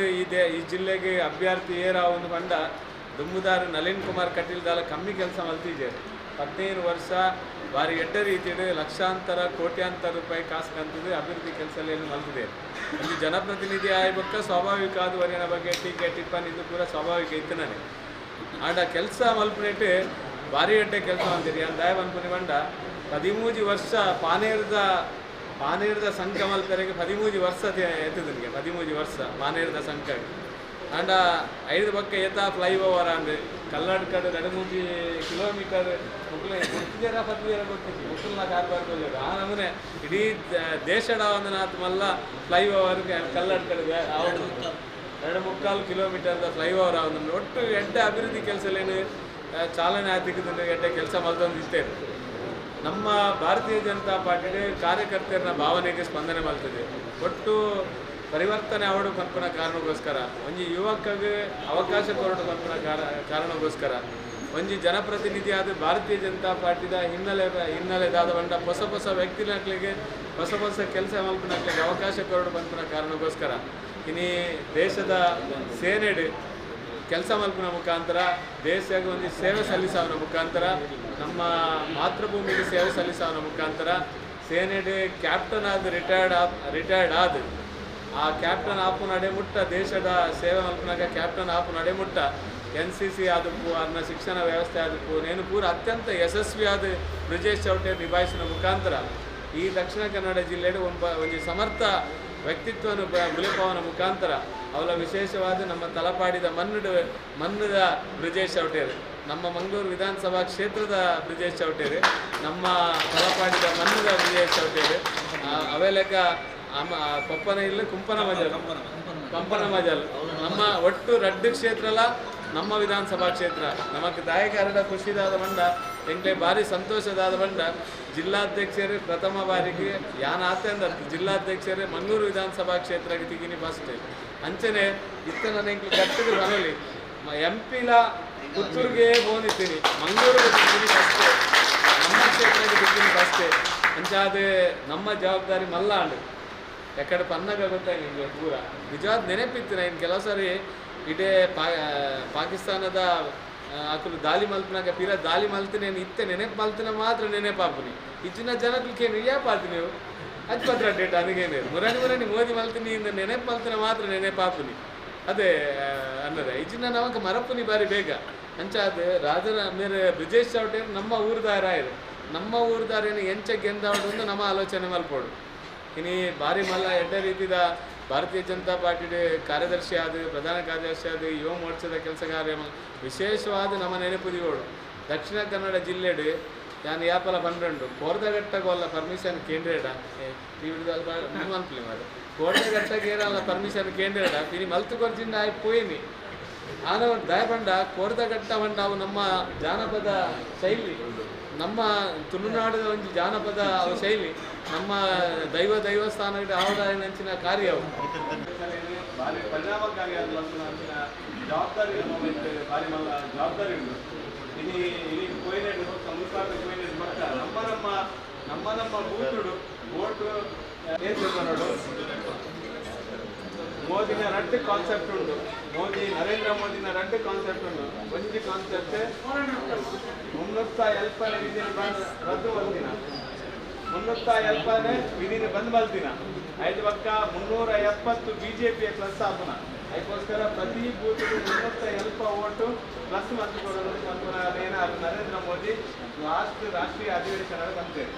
ಈ ಜಿಲ್ಲೆಗೆ ಅಭ್ಯರ್ಥಿ ಒಂದು ಪಂಡ ದುಮ್ಮುದಾರ ನಳಿನ್ ಕುಮಾರ್ ಕಟೀಲ್ ದಾಲ ಕಮ್ಮಿ ಕೆಲಸ ಮಲ್ತಿದ್ದಾರೆ 15 ವರ್ಷ ಭಾರಿ ಎಡ್ಡ ರೀತಿಯಲ್ಲಿ ಲಕ್ಷಾಂತರ ಕೋಟ್ಯಾಂತರ ರೂಪಾಯಿ ಕಾಸ್ಕಂತದ್ದು ಅಭಿವೃದ್ಧಿ ಕೆಲಸ ಏನು ಮಲ್ತಿದೆ ಒಂದು ಜನಪ್ರತಿನಿಧಿ ಆಯ್ಬಕ್ಕ ಸ್ವಾಭಾವಿಕ ಆದುವರಿನ ಬಗ್ಗೆ ಟೀಕೆ ಟಿಪ್ಪಣಿ ಇದು ಕೂಡ ಸ್ವಾಭಾವಿಕ ಇತ್ತನೇ ಆಂಡ ಕೆಲಸ ಮಲ್ಪನೇಟ್ ಭಾರಿ ಎಡ್ಡೆ ಕೆಲಸ ಅಂತೀರಿ ಅಂತ ದಯ ಅನ್ಪುನಿ ಬಂಡ 13 ವರ್ಷ ಪಾನೇರದ ಸಂಘ ಮಲ್ಪರಿಗೆ 13 ವರ್ಷ ಎತ್ತದನಿಗೆ 13 ವರ್ಷ ಪಾನೇರದ ಸಂಘ ಆಂಡ 5 ಪಕ್ಕ ಏತ ಫ್ಲೈಓವರ್ ಅಂದು ಕಲ್ಲಡ್ಕಡ್ 2-3 ಕಿಲೋಮೀಟರ್ ಮುಕ್ತಿದೇರ ಪತ್ನಿಯರ ಗೊತ್ತಿತ್ತು ಮುಕ್ಕಲ್ನ ಕಾರ್ಬಾರ್ದು ಆ ನಮೂನೆ ಇಡೀ ದೇಶದ ಒಂದನಾತ್ ಮಲ್ಲ ಫ್ಲೈಓವರ್ ಕಲ್ಲಡ್ಕಡ್ 2-3 ಕಿಲೋಮೀಟರ್ದ ಫ್ಲೈಓವರ್ ಅವನು ಒಟ್ಟು ಎಡ್ಡೆ ಅಭಿವೃದ್ಧಿ ಕೆಲಸಲೇನು ಚಾಲನೆ ಆರ್ಥಿಕದಿಂದ ಎಡ್ಡೆ ಕೆಲಸ ಮಲ್ತೊಂದಿರ್ತೇವೆ ನಮ್ಮ ಭಾರತೀಯ ಜನತಾ ಪಾರ್ಟಿ ಕಾರ್ಯಕರ್ತರ ಭಾವನೆಗೆ ಸ್ಪಂದನೆ ಮಲ್ತದೆ ಒಟ್ಟು ಪರಿವರ್ತನೆ ಅವಡು ಪನ್ಪನ ಕಾರಣಕ್ಕೋಸ್ಕರ ಒಂಜಿ ಯುವಕಗೆ ಅವಕಾಶ ಕೊರಡು ಪನ್ಪನ ಕಾರಣಕ್ಕೋಸ್ಕರ ಒಂಜಿ ಜನಪ್ರತಿನಿಧಿ ಆದ ಭಾರತೀಯ ಜನತಾ ಪಾರ್ಟಿದ ಹಿನ್ನೆಲೆದಾದ ಬಂಡ ಹೊಸ ವ್ಯಕ್ತಿಗಳಿಗೆ ಹೊಸ ಕೆಲಸ ಮಲ್ಪನಕ್ಲಿಗೆ ಅವಕಾಶ ಕೊರಡು ಪನ್ಪನ ಕಾರಣಕ್ಕೋಸ್ಕರ ಇನ್ನು ದೇಶದ ಸೇನೆಡ್ ಕೆಲಸ ಮಲ್ಪನ ಮುಖಾಂತರ ದೇಶಕ್ಕೆ ಒಂದು ಸೇವೆ ಸಲ್ಲಿಸೋನ ಮುಖಾಂತರ ನಮ್ಮ ಮಾತೃಭೂಮಿಗೆ ಸೇವೆ ಸಲ್ಲಿಸೋನ ಮುಖಾಂತರ ಸೇನೆಡ್ ಕ್ಯಾಪ್ಟನ್ ಆದ ರಿಟೈರ್ಡ್ ಆದ ಆ ಕ್ಯಾಪ್ಟನ್ ಆಪು ನಡೆಮುಟ್ಟ ದೇಶದ ಸೇವೆ ಮಲ್ಪನಾಗ ಕ್ಯಾಪ್ಟನ್ ಆಪು ನಡೆಮುಟ್ಟ NCC ಆದಪ್ಪು ಅದನ್ನ ಶಿಕ್ಷಣ ವ್ಯವಸ್ಥೆ ಆದಪ್ಪು ನೇನು ಪೂರ ಅತ್ಯಂತ ಯಶಸ್ವಿಯಾದ ಬ್ರಿಜೇಶ್ ಚೌಟೇರ್ ನಿಭಾಯಿಸಿದ ಮುಖಾಂತರ ಈ ದಕ್ಷಿಣ ಕನ್ನಡ ಜಿಲ್ಲೆಯ ಒಂದು ಸಮರ್ಥ ವ್ಯಕ್ತಿತ್ವವನ್ನು ಮುಲೆಪವನ ಮುಖಾಂತರ ಅವಳ ವಿಶೇಷವಾದ ನಮ್ಮ ತಲಪಾಡಿದ ಮನ್ನದ ಬ್ರಿಜೇಶ್ ಚೌಟೇರ್ ನಮ್ಮ ಮಂಗಳೂರು ವಿಧಾನಸಭಾ ಕ್ಷೇತ್ರದ ಬ್ರಿಜೇಶ್ ಚೌಟೇರ್ ನಮ್ಮ ತಲಪಾಡಿದ ಮನ್ನದ ಬ್ರಿಜೇಶ್ ಚೌಟೇರ್ ಅವೆಲೆಕ್ಕ ಪಪ್ಪನ ಇಲ್ಲ ಕಂಪನ ಮಜಲ್ ನಮ್ಮ ಒಟ್ಟು ರಡ್ಡು ಕ್ಷೇತ್ರಲ ನಮ್ಮ ವಿಧಾನಸಭಾ ಕ್ಷೇತ್ರ ನಮಗೆ ದಾಯಕಾರದ ಖುಷಿದಾದ ಬಂಡ ಎಂಕ್ಲೆ ಭಾರಿ ಸಂತೋಷದಾದ ಬಂಡ ಜಿಲ್ಲಾಧ್ಯಕ್ಷರೇ ಪ್ರಥಮ ಬಾರಿಗೆ ಯಾನ ಆತಂದ ಜಿಲ್ಲಾಧ್ಯಕ್ಷರೇ ಮಂಗಳೂರು ವಿಧಾನಸಭಾ ಕ್ಷೇತ್ರಕ್ಕೆ ತಿಗಿನಿ ಫಸ್ಟ್ ಅಂಚನೆ ಇತ್ತ ನಾನು ಎಂಕ್ಲೆ ಕಟ್ಟದ ಬರಲಿ ಎಂಪಿಲ ಪುತ್ತೂರಿಗೆ ಹೋಗಿದ್ದೀನಿ ಮಂಗಳೂರಿಗೆ ತಿಗಿನಿ ಫಸ್ಟ್ ನಮ್ಮ ಕ್ಷೇತ್ರಕ್ಕೆ ತಿಗಿನಿ ಫಸ್ಟ್ ಅಂಚಾದ ನಮ್ಮ ಜವಾಬ್ದಾರಿ ಮಲ್ಲಾಂಡು ಯಾಕಡೆ ಪನ್ನಗ ಗೊತ್ತಾಗಿ ನಿಮಗೆ ಪೂರ ನಿಜವಾದ ನೆನಪಿತ್ತು ನಾನು ಕೆಲವು ಸಾರಿ ಇಡೇ ಪಾಕಿಸ್ತಾನದ ಅಕಲು ದಾಳಿ ಮಲ್ಪನಾಗ ಪಿರ ದಾಳಿ ಮಲ್ತಿನ ಇತ್ತೆ ನೆನಪು ಮಲ್ತಿನ ಮಾತ್ರ ನೆನಪಾಪುನಿ ಇಚ್ಚಿನ ಜನಕ್ಕೆ ಯಾಪಾತಿ ನೀವು ಅದು ಪತ್ರ ಡೇಟ್ ಅದಕ್ಕೇನೆ ಮುರಣಿ ಮೋದಿ ಮಲ್ತಿನಿ ಇಂದ ನೆನಪು ಮಲ್ತಿನ ಮಾತ್ರ ನೆನಪಾಪುನಿ ಅದೇ ಅನ್ನದೆ ಇಚ್ಚಿನ ನಮಗೆ ಮರಪುನಿ ಬಾರಿ ಬೇಗ ಅಂಚಾದ ರಾಜನ ಮೇರೆ ಬ್ರಿಜೇಶ್ ಚೌಟೆ ನಮ್ಮ ಊರ್ದಾರ ಆಯ್ತು ನಮ್ಮ ಊರ್ದಾರೇನು ಎಂಚ ಗೆಂದಾವಡು ಅಂತ ನಮ್ಮ ಆಲೋಚನೆ ಮಲ್ಪೋಡು ಇನ್ನು ಭಾರಿ ಮಲ್ಲ ಎಡ್ಡ ರೀತಿದ ಭಾರತೀಯ ಜನತಾ ಪಾರ್ಟಿ ಕಾರ್ಯದರ್ಶಿ ಆದ ಪ್ರಧಾನ ಕಾರ್ಯದರ್ಶಿ ಆದ ಯುವ ಮೋರ್ಚಾದ ಕೆಲಸ ಕಾರ್ಯ ವಿಶೇಷವಾದ ನಮ್ಮ ನೆನಪುದಿಗೋಡು ದಕ್ಷಿಣ ಕನ್ನಡ ಜಿಲ್ಲೆಡು ನಾನು ಯಾಪಲ ಪನ್ನೆಂಡು ಕೋರ್ದಗಟ್ಟಗೋಲ್ಲ ಪರ್ಮಿಷನ್ ಕೇಂದ್ರೇಡ ಮಲ್ಪಲಿ ಮಾಡು ಕೋರ್ದಗಟ್ಟಗೆ ಏನಲ್ಲ ಪರ್ಮಿಷನ್ ಕೇಂದ್ರೇಡ ಇನಿ ಮಲ್ತು ಕೊರ್ಜಿಂದ ಆಯ್ತು ಪೋಯಿನಿ ಆನ ದಯಪಂಡ ಕೋರ್ದಗಟ್ಟ ಬಂಡ ಅವು ನಮ್ಮ ಜಾನಪದ ಶೈಲಿ ನಮ್ಮ ತುಳುನಾಡಿನ ಒಂದು ಜಾನಪದ ಶೈಲಿ ನಮ್ಮ ದೈವಸ್ಥಾನಗಳ ಆವದಾಯ ನಂಚಿನ ಕಾರ್ಯ ಅವು ಭಾರಿ ಪರಿಣಾಮಕಾರಿ ಆದ ಜವಾಬ್ದಾರಿ ಭಾರಿ ಜವಾಬ್ದಾರಿ ಉಂಟು ಇಲ್ಲಿ ಕೊಯ್ನೆಡು ಸಂಸ್ಕಾರ ಕೊಯ್ನೆಡು ಮಕ್ಕ ನಮ್ಮ ಬೂತುಡು ಓಟು ನೋಡು ಮೋದಿನ ರಡ್ಡು ಕಾನ್ಸೆಪ್ಟ್ ಉಂಟು ನರೇಂದ್ರ ಮೋದಿನ ರಡ್ಡು ಕಾನ್ಸೆಪ್ಟ್ ಉಂಟು ಒಂದು ಕಾನ್ಸೆಪ್ಟ್ 370 ವಿಧಿನ ರದ್ದು ಬಂದಿನ 370 ವಿಧಿನ ಬಂದ್ ಮಲ್ತಿನ ಐದು ಪಕ್ಕ 370 ಬಿಜೆಪಿಯ ಪ್ಲಸ್ ಆಪುನ ಅದಕ್ಕೋಸ್ಕರ ಪ್ರತಿ ಬೂತ್ಗೂ 370 ಓಟು ಪ್ಲಸ್ ಮತ್ತು ಕೊಡೋದು ಏನಾದ್ರು ನರೇಂದ್ರ ಮೋದಿ ಲಾಸ್ಟ್ ರಾಷ್ಟ್ರೀಯ ಅಧಿವೇಶನ ಬಂತೇವೆ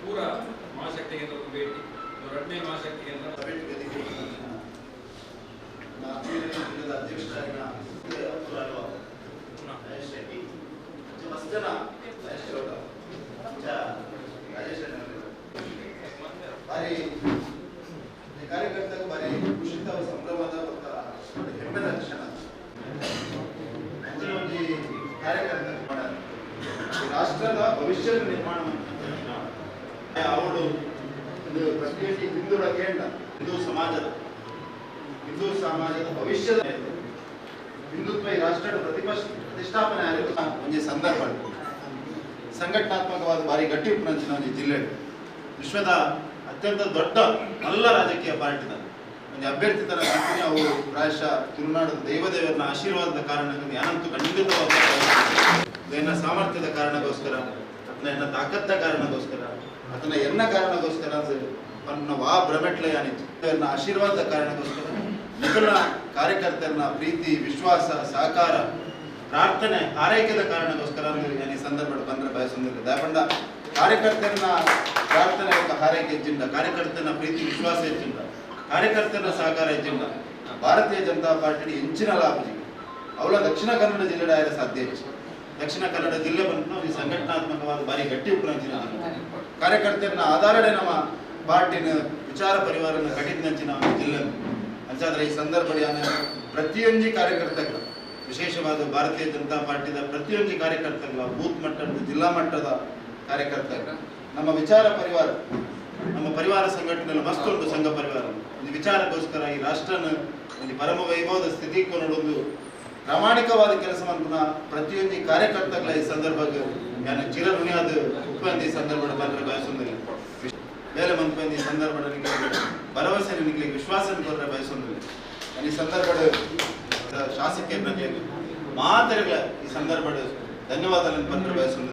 ಪೂರ ಮಹಾಶಕ್ತಿ ಕೇಂದ್ರದ ಭೇಟಿ, 2ನೇ ಮಹಾಶಕ್ತಿ ಕೇಂದ್ರ ಭಾರಿ ಕಾರ್ಯಕರ್ತರು ಭಾರಿ ಖುಷಿತ ಸಂಭ್ರಮದ ಹೆಮ್ಮೆದ ಕ್ಷಣ. ಕಾರ್ಯಕರ್ತ ರಾಷ್ಟ್ರದ ಭವಿಷ್ಯದ ನಿರ್ಮಾಣ ಅವಳು ಪ್ರತಿಯೊಂದು ಹಿಂದೂಗಳ ಕೇಂದ್ರ ಹಿಂದೂ ಸಮಾಜದ ಭವಿಷ್ಯದ ಹಿಂದುತ್ವ ಈ ರಾಷ್ಟ್ರದ ಪ್ರತಿಷ್ಠಾಪನೆ ಆಗಿರುವ ಒಂದು ಸಂದರ್ಭ ಸಂಘಟನಾತ್ಮಕವಾದ ಭಾರಿ ಗಟ್ಟಿ ಉಪನಂಚಿನ ಒಂದು ಜಿಲ್ಲೆ ವಿಶ್ವದ ಅತ್ಯಂತ ದೊಡ್ಡ ಎಲ್ಲ ರಾಜಕೀಯ ಪಾರ್ಟಿದ ಒಂದು ಅಭ್ಯರ್ಥಿ ತರ ಅವು ಪ್ರಾಯಶಃ ತುಳುನಾಡು ದೇವದೇವರನ್ನ ಆಶೀರ್ವಾದದ ಕಾರಣಕ್ಕೆ ಯಾನಂತೂ ಖಂಡಿತವಾದ ಎನ್ನ ಸಾಮರ್ಥ್ಯದ ಕಾರಣಕ್ಕೋಸ್ಕರ ಅಥವಾ ಎನ್ನ ತಾಕತ್ತ ಕಾರಣಕ್ಕೋಸ್ಕರ ಅಥವಾ ಎನ್ನ ಕಾರಣಕ್ಕೋಸ್ಕರ ವಾ ಭ್ರಮೆಟ್ಲ ಯಾನಿತ್ತು ಆಶೀರ್ವಾದದ ಕಾರಣಕ್ಕೋಸ್ಕರ ನಿಖಿಲ ಕಾರ್ಯಕರ್ತರನ್ನ ಪ್ರೀತಿ ವಿಶ್ವಾಸ ಸಹಕಾರ ಪ್ರಾರ್ಥನೆ ಆರೈಕೆದ ಕಾರಣಕ್ಕೋಸ್ಕರ ನಾನು ಈ ಸಂದರ್ಭ ಬಂದ್ರೆ ಬಯಸೊಂದಿಲ್ಲ ದಯಪಂಡ ಕಾರ್ಯಕರ್ತರನ್ನ ಪ್ರಾರ್ಥನೆ ಹಾರೈಕೆ ಹೆಚ್ಚಿಂದ ಕಾರ್ಯಕರ್ತನ ಪ್ರೀತಿ ವಿಶ್ವಾಸ ಹೆಚ್ಚಿಂದ ಕಾರ್ಯಕರ್ತರ ಸಹಕಾರ ಹೆಚ್ಚಿಂದ ಭಾರತೀಯ ಜನತಾ ಪಾರ್ಟಿ ಹೆಂಚಿನ ಲಾಭ ಅವಳ ದಕ್ಷಿಣ ಕನ್ನಡ ಜಿಲ್ಲೆ ಆಯ್ದ ಸಾಧ್ಯ ಹೆಚ್ಚು ದಕ್ಷಿಣ ಕನ್ನಡ ಜಿಲ್ಲೆ ಬಂದು ಈ ಸಂಘಟನಾತ್ಮಕವಾದ ಭಾರಿ ಗಟ್ಟಿ ಉಪನಂಚಿನ ಕಾರ್ಯಕರ್ತರನ್ನ ಆಧಾರಡೆ ನಮ್ಮ ಪಾರ್ಟಿನ ವಿಚಾರ ಪರಿವಾರನ ಕಡಿತಂಚಿನ ಜಿಲ್ಲೆ ಅಂಚಾದ್ರೆ ಈ ಸಂದರ್ಭ ಪ್ರತಿಯೊಂದು ಕಾರ್ಯಕರ್ತಗಳ ವಿಶೇಷವಾದ ಭಾರತೀಯ ಜನತಾ ಪಾರ್ಟಿದ ಪ್ರತಿಯೊಂದು ಕಾರ್ಯಕರ್ತಗಳ ಬೂತ್ ಮಟ್ಟದ ಜಿಲ್ಲಾ ಮಟ್ಟದ ಕಾರ್ಯಕರ್ತರು ನಮ್ಮ ವಿಚಾರ ಪರಿವಾರ ನಮ್ಮ ಪರಿವಾರ ಸಂಘಟನೆ ಮಸ್ತ್ ಉಂಟು ಸಂಘ ಪರಿವಾರ ಒಂದು ವಿಚಾರಕ್ಕೋಸ್ಕರ ಈ ರಾಷ್ಟ್ರನ ಒಂದು ಪರಮ ವೈಭವದ ಸ್ಥಿತಿಗೆ ಒಂದು ಪ್ರಾಮಾಣಿಕವಾದ ಕೆಲಸವನ್ನು ಪ್ರತಿಯೊಂದು ಕಾರ್ಯಕರ್ತಗಳ ಈ ಸಂದರ್ಭಕ್ಕೆ ನಾನು ಚಿರ ಋಣಿಯಾದ ಉಪಂದ ಈ ಸಂದರ್ಭ ಬಂದರೆ ಬಯಸೊಂದಿಲ್ಲ ಬೇರೆ ಮಂತ್ಪಂದ ಈ ಸಂದರ್ಭ ಭರವಸೆ ನಿಮಗೆ ವಿಶ್ವಾಸ ಕೊಟ್ಟರೆ ಬಯಸೊಂದಿಲ್ಲ ಈ ಸಂದರ್ಭದ ಶಾಸಕೀಯ ಪ್ರಜೆಗೆ ಮಾತರಿಗಳ ಈ ಸಂದರ್ಭದ ಧನ್ಯವಾದಗಳನ್ನು ಬಂದರೆ ಬಯಸೊಂದಿಲ್ಲ.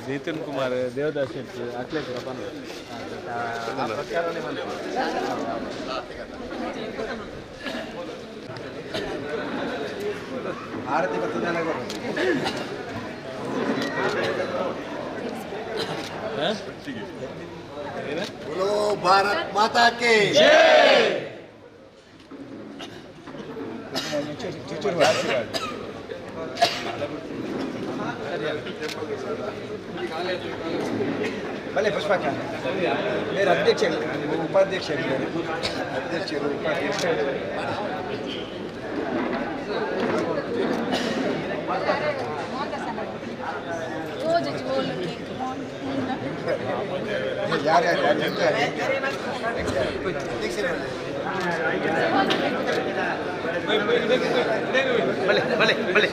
ನಿತಿನ್ ಕುಮಾರ್ ದೇವದಾಸ್ ಶೆಟ್ಟಿ ಅಕ್ಲೇಶ್ವರ ಆರತಿ ಬರ್ತದೆ बोलो भारत माता के भले पुष्पा मेरे अध्यक्ष उपाध्यक्ष अध्यक्ष उपाध्यक्ष यार भले भले भले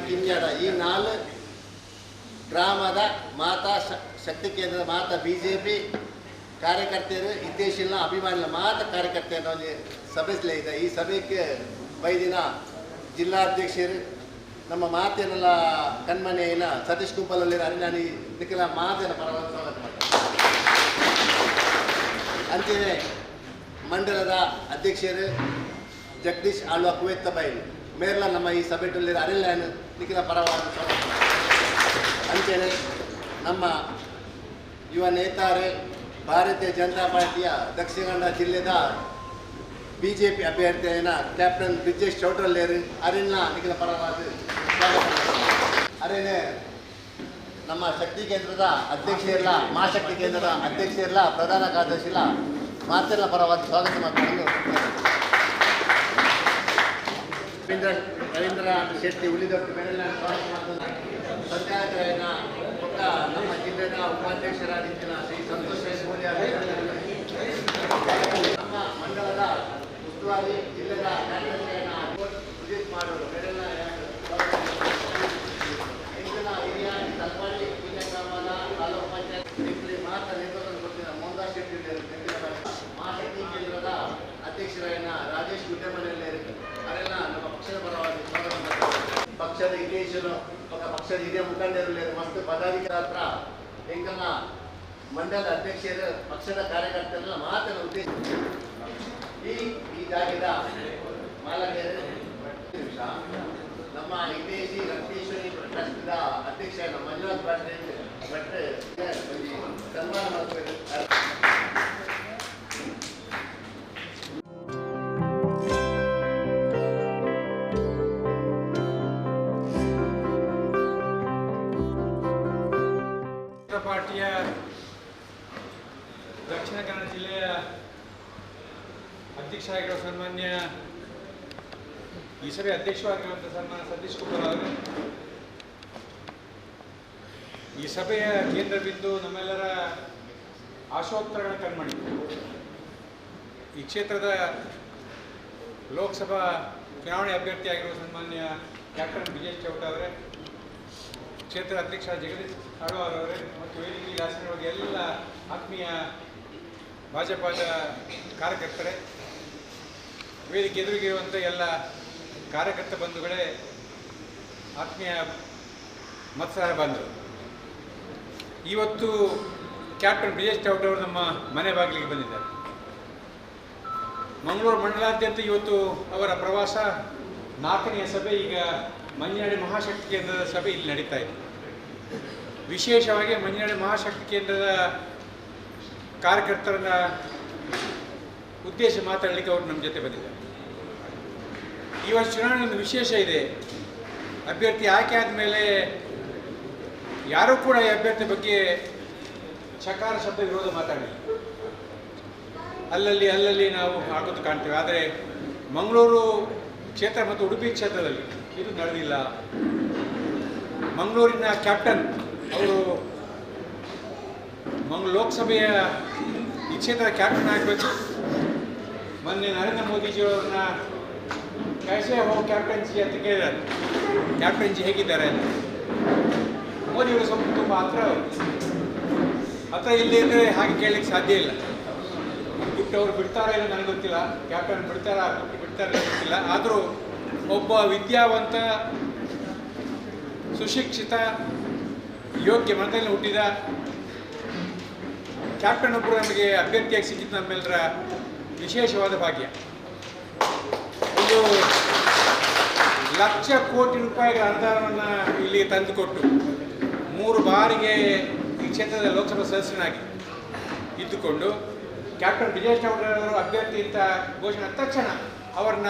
ಕಿಂಜಾಡ ಈ 4 ಗ್ರಾಮದ ಮಾತಾ ಶಕ್ತಿ ಕೇಂದ್ರದ ಮಾತಾ ಬಿಜೆಪಿ ಕಾರ್ಯಕರ್ತೆಯರು ಇದ್ದೇಶಿಲ್ಲ ಅಭಿಮಾನಿಗಳ ಮಾತ್ರ ಕಾರ್ಯಕರ್ತೆಯರು ಒಂದು ಸಭೆಸಲೇ ಇದೆ. ಈ ಸಭೆಗೆ ಬೈದಿನ ಜಿಲ್ಲಾಧ್ಯಕ್ಷರು ನಮ್ಮ ಮಾತೇನೆಲ್ಲ ಕಣ್ಮನೆಯಿನ ಸತೀಶ್ ಕುಂಪಲಲ್ಲಿ ಅರಿನಾನಿ ಇದಕ್ಕೆಲ್ಲ ಮಾತೇನ ಪರವಾಗಿ ಸ್ವಾಗತ ಮಾಡ್ತಾರೆ. ಅಂತೆಯೇ ಮಂಡಲದ ಅಧ್ಯಕ್ಷರು ಜಗದೀಶ್ ಆಳ್ವ ಕುವೆತ್ತ ಬೈಲಿ ಮೇರ್ಲ ನಮ್ಮ ಈ ಸಭೆಯಲ್ಲಿ ಅರಿಲ್ಯಾನ್ ಇದಕ್ಕೆಲ್ಲ ಪರವಾಗಿ ಸ್ವಾಗತ ಮಾಡ್ತಾರೆ. ಅಂತೆಯೇ ನಮ್ಮ ಯುವ ನೇತಾರು ಭಾರತೀಯ ಜನತಾ ಪಾರ್ಟಿಯ ದಕ್ಷಿಣ ಕನ್ನಡ ಜಿಲ್ಲೆದ ಬಿಜೆಪಿ ಅಭ್ಯರ್ಥಿಯಾದ ಕ್ಯಾಪ್ಟನ್ ಬ್ರಿಜೇಶ್ ಚೌಟಲ್ಲೇರು ಅರಿನ ನಿಖಿಲ ಪರವಾಗಿ ಸ್ವಾಗತ ಅರೇನೆ ನಮ್ಮ ಶಕ್ತಿ ಕೇಂದ್ರದ ಅಧ್ಯಕ್ಷರೆಲ್ಲ ಮಹಾಶಕ್ತಿ ಕೇಂದ್ರದ ಅಧ್ಯಕ್ಷರೆಲ್ಲ ಪ್ರಧಾನ ಕಾರ್ಯದರ್ಶಿಲ್ಲ ಮಾತೆಲ್ಲ ಪರವಾಗಿ ಸ್ವಾಗತ ಮಾಡಿಕೊಂಡು ರವೀಂದ್ರ ಶೆಟ್ಟಿ ಉಳಿದೊಟ್ಟು ಮೇಲೆಲ್ಲ ಸ್ವಾಗತ ಮಾಡಿಕೊಂಡು ಸಂಚಾಲಕರಾದ ನಮ್ಮ ಜಿಲ್ಲೆಯ ಉಪಾಧ್ಯಕ್ಷರಾಗಿದ್ದ ಶ್ರೀ ಸಂತೋಷ್ ಮೂಲ್ಯ ನಮ್ಮ ಮಂಡಲದ ಉಸ್ತುವಾರಿ ಜಿಲ್ಲೆಯ ಕಾರ್ಯದರ್ಶಿಯಾದ ಸುಜಿತ್ ಮಾಡೋರು ಬೇರೆಲ್ಲ ಹಿರಿಯ ತಲಪಾಡಿ ಗ್ರಾಮದ ತಾಲೂಕು ಪಂಚಾಯತ್ ಮಾತ್ರ ನೇತೃತ್ವ ಕೊಟ್ಟಿದ್ದ ಮೋಹನ್ದಾಸ್ ಶೆಟ್ಟಿ ಮಹಾಶಕ್ತಿ ಕೇಂದ್ರದ ಅಧ್ಯಕ್ಷರಾದ ರಾಜೇಶ್ ಗುಡ್ಡೆಮನೆಯಲ್ಲಿ ಅವರೆಲ್ಲ ನಮ್ಮ ಪಕ್ಷದ ಪರವಾಗಿ ಸ್ವಾಗತ ಮಾಡ್ತಾರೆ. ಪಕ್ಷದ ಹಿರಿಯರು ಪಕ್ಷದ ಹಿರಿಯ ಮುಖಂಡರು ಮತ್ತು ಪದಾಧಿಕಾರಿ ಹತ್ರ ಎಂಕಲ್ನ ಮಂಡಲದ ಅಧ್ಯಕ್ಷರು ಪಕ್ಷದ ಕಾರ್ಯಕರ್ತರೆಲ್ಲ ಮಾತಿನ ಉದ್ದೇಶ ಈ ಜಾಗದ ಮಾಲಕರು ನಮ್ಮ ಹಿತೇಶಿ ರಕ್ತೇಶ್ವರಿ ಟ್ರಸ್ಟ್ದ ಅಧ್ಯಕ್ಷ ಮಂಜುನಾಥ್ ಭಟ್ ಸನ್ಮಾನ ಮಾಡಬೇಕು. ಪಾರ್ಟಿಯ ದಕ್ಷಿಣ ಕನ್ನಡ ಜಿಲ್ಲೆಯ ಅಧ್ಯಕ್ಷರಾಗಿರುವ ಸನ್ಮಾನ್ಯ ಈ ಸಭೆ ಅಧ್ಯಕ್ಷರಾಗಿರುವಂಥ ಸನ್ಮಾನ್ಯ ಸತೀಶ್ ಕುಮಾರ್ ಅವರು, ಈ ಸಭೆಯ ಕೇಂದ್ರ ಬಿಂದು ನಮ್ಮೆಲ್ಲರ ಆಶೋತ್ತರಗಳ ಕಣ್ಮಣಿ. ಈ ಕ್ಷೇತ್ರದ ಲೋಕಸಭಾ ಚುನಾವಣೆ ಅಭ್ಯರ್ಥಿಯಾಗಿರುವ ಸನ್ಮಾನ್ಯ ಕ್ಯಾಪ್ಟನ್ ಬ್ರಿಜೇಶ್ ಚೌಟ ಅವರೇ, ಕ್ಷೇತ್ರ ಅಧ್ಯಕ್ಷ ಜಗದೀಶ್ ಆಳ್ವಾರ್ ಅವರೇ ಮತ್ತು ವೇದಿಕೆಗೆ ಆಸೀನರಾದ ಎಲ್ಲ ಆತ್ಮೀಯ ಭಾಜಪದ ಕಾರ್ಯಕರ್ತರೇ, ವೇದಿಕೆ ಎದುರಿಗಿರುವಂಥ ಎಲ್ಲ ಕಾರ್ಯಕರ್ತ ಬಂಧುಗಳೇ, ಆತ್ಮೀಯ ಮತ್ಸರ ಬಂಧು, ಇವತ್ತು ಕ್ಯಾಪ್ಟನ್ ಬ್ರಿಜೇಶ್ ಚೌಟ ಅವರು ನಮ್ಮ ಮನೆ ಬಾಗಿಲಿಗೆ ಬಂದಿದ್ದಾರೆ. ಮಂಗಳೂರು ಮಂಡಲಾದ್ಯಂತ ಇವತ್ತು ಅವರ ಪ್ರವಾಸ 4ನೆಯ ಸಭೆ, ಈಗ ಮಂಜನಾಡಿ ಮಹಾಶಕ್ತಿ ಕೇಂದ್ರದ ಸಭೆ ಇಲ್ಲಿ ನಡೀತಾ ಇದೆ. ವಿಶೇಷವಾಗಿ ಮಂಜನಾಡಿ ಮಹಾಶಕ್ತಿ ಕೇಂದ್ರದ ಕಾರ್ಯಕರ್ತರನ್ನ ಉದ್ದೇಶ ಮಾತಾಡಲಿಕ್ಕೆ ಅವರು ನಮ್ಮ ಜೊತೆ ಬಂದಿದ್ದಾರೆ. ಈ ವರ್ಷ ಚುನಾವಣೆ ಒಂದು ವಿಶೇಷ ಇದೆ. ಅಭ್ಯರ್ಥಿ ಆಯ್ಕೆ ಆದಮೇಲೆ ಯಾರೂ ಕೂಡ ಈ ಅಭ್ಯರ್ಥಿ ಬಗ್ಗೆ ಚಕಾರ ಶಬ್ದ ವಿರೋಧ ಮಾತಾಡಲಿಲ್ಲ. ಅಲ್ಲಲ್ಲಿ ನಾವು ಆಗೋದು ಕಾಣ್ತೇವೆ. ಆದರೆ ಮಂಗಳೂರು ಕ್ಷೇತ್ರ ಮತ್ತು ಉಡುಪಿ ಕ್ಷೇತ್ರದಲ್ಲಿ ಇದು ನಡೆದಿಲ್ಲ. ಮಂಗಳೂರಿನ ಕ್ಯಾಪ್ಟನ್ ಅವರು ಲೋಕಸಭೆಯ ಈ ಕ್ಷೇತ್ರದ ಕ್ಯಾಪ್ಟನ್ ಆಗಬೇಕು. ಮೊನ್ನೆ ನರೇಂದ್ರ ಮೋದಿಜಿಯವರನ್ನ ಕೈಸೆ ಹೋ ಕ್ಯಾಪ್ಟನ್ಸಿ ಅಂತ ಕೇಳಿದ್ದಾರೆ. ಕ್ಯಾಪ್ಟನ್ಸಿ ಹೇಗಿದ್ದಾರೆ ಅಂತ. ಮೋದಿಯವರು ಸ್ವಲ್ಪ ತುಂಬ ಹತ್ರ ಇಲ್ಲದೆ ಇದ್ದರೆ ಹಾಗೆ ಕೇಳಲಿಕ್ಕೆ ಸಾಧ್ಯ ಇಲ್ಲ. ಬಿಟ್ಟವ್ರು ಬಿಡ್ತಾರೋ ಇಲ್ಲ ನನಗೆ ಗೊತ್ತಿಲ್ಲ, ಕ್ಯಾಪ್ಟನ್ ಬಿಡ್ತಾರಾ ಬಿಡ್ತಾರೆ ಗೊತ್ತಿಲ್ಲ. ಆದರೂ ಒಬ್ಬ ವಿದ್ಯಾವಂತ, ಸುಶಿಕ್ಷಿತ, ಯೋಗ್ಯ ಮನದಲ್ಲಿ ಹುಟ್ಟಿದ ಕ್ಯಾಪ್ಟನ್ ಒಬ್ಬರು ನಮಗೆ ಅಭ್ಯರ್ಥಿಯಾಗಿ ಸಿಕ್ಕಿದ್ದು ನಮ್ಮೆಲ್ಲರ ವಿಶೇಷವಾದ ಭಾಗ್ಯ. 1,00,000 ಕೋಟಿ ರೂಪಾಯಿಗಳ ಅನುದಾನವನ್ನು ಇಲ್ಲಿ ತಂದುಕೊಟ್ಟು 3 ಬಾರಿಗೆ ಈ ಕ್ಷೇತ್ರದ ಲೋಕಸಭಾ ಸದಸ್ಯನಾಗಿ ಇದ್ದುಕೊಂಡು ಕ್ಯಾಪ್ಟನ್ ಬ್ರಿಜೇಶ್ ಚೌಟ ಅವರು ಅಭ್ಯರ್ಥಿ ಅಂತ ಘೋಷಣೆ ಆದ ತಕ್ಷಣ ಅವರನ್ನ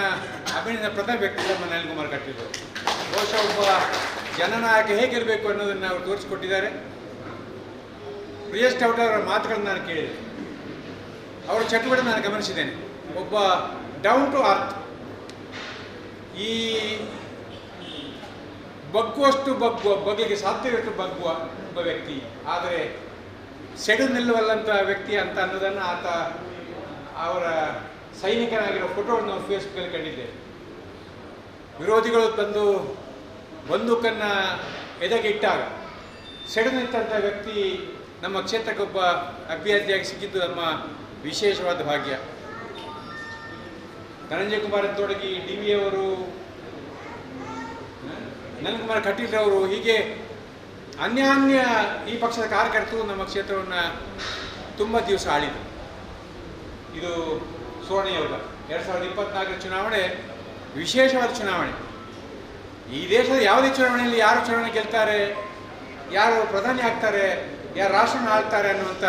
ಅಭಿನಂದನೆ ಪ್ರಥಮ ವ್ಯಕ್ತಿ ನಮ್ಮ ಅನಿಲ್ ಕುಮಾರ್ ಕಟ್ಟಿದ್ದಾರೆ. ಬಹುಶಃ ಒಬ್ಬ ಜನನಾಯಕ ಹೇಗಿರಬೇಕು ಅನ್ನೋದನ್ನು ಅವರು ತೋರಿಸಿಕೊಟ್ಟಿದ್ದಾರೆ. ಬ್ರಿಜೇಶ್ ಚೌಟ ಅವರ ಮಾತುಗಳನ್ನು ನಾನು ಕೇಳಿದೆ, ಅವರ ಚಟುವಟಿಕೆ ನಾನು ಗಮನಿಸಿದ್ದೇನೆ. ಒಬ್ಬ ಡೌನ್ ಟು ಅರ್ತ್, ಈ ಬಗ್ಗುವಷ್ಟು ಬಗ್ಲಿಕ್ಕೆ ಸಾಧ್ಯವಿತ್ತು ಬಗ್ಗುವ ಒಬ್ಬ ವ್ಯಕ್ತಿ, ಆದರೆ ಸೆಡು ನಿಲ್ಲುವಲ್ಲಂಥ ವ್ಯಕ್ತಿ ಅಂತ ಅನ್ನೋದನ್ನು ಆತ ಅವರ ಸೈನಿಕನಾಗಿರೋ ಫೋಟೋವನ್ನು ನಾವು ಫೇಸ್ಬುಕ್ಕಲ್ಲಿ ಕಂಡಿದ್ದೇವೆ. ವಿರೋಧಿಗಳು ಬಂದು ಬಂದೂಕನ್ನು ಎದೆಗೆ ಇಟ್ಟಾಗ ಸೆಡು ನಿಂತಹ ವ್ಯಕ್ತಿ ನಮ್ಮ ಕ್ಷೇತ್ರಕ್ಕೊಬ್ಬ ಅಭ್ಯರ್ಥಿಯಾಗಿ ಸಿಕ್ಕಿದ್ದು ನಮ್ಮ ವಿಶೇಷವಾದ ಭಾಗ್ಯ. ಧನಂಜಯ ಕುಮಾರ್ ತೊಡಗಿ, ಡಿ ವಿ ಅವರು, ನಳಿನ್ಕುಮಾರ್ ಕಟೀಲ್ ಅವರು, ಹೀಗೆ ಅನ್ಯಾನ್ಯ ಈ ಪಕ್ಷದ ಕಾರ್ಯಕರ್ತರು ನಮ್ಮ ಕ್ಷೇತ್ರವನ್ನು ತುಂಬ ದಿವಸ ಆಳಿದರು. ಇದು ಸುವರ್ಣಯುಗ. 2024 ಚುನಾವಣೆ ವಿಶೇಷವಾದ ಚುನಾವಣೆ. ಈ ದೇಶದ ಯಾವುದೇ ಚುನಾವಣೆಯಲ್ಲಿ ಯಾರು ಚುನಾವಣೆ ಗೆಲ್ತಾರೆ, ಯಾರು ಪ್ರಧಾನಿ ಆಗ್ತಾರೆ, ಯಾರು ರಾಷ್ಟ್ರನ ಆಳ್ತಾರೆ ಅನ್ನುವಂಥ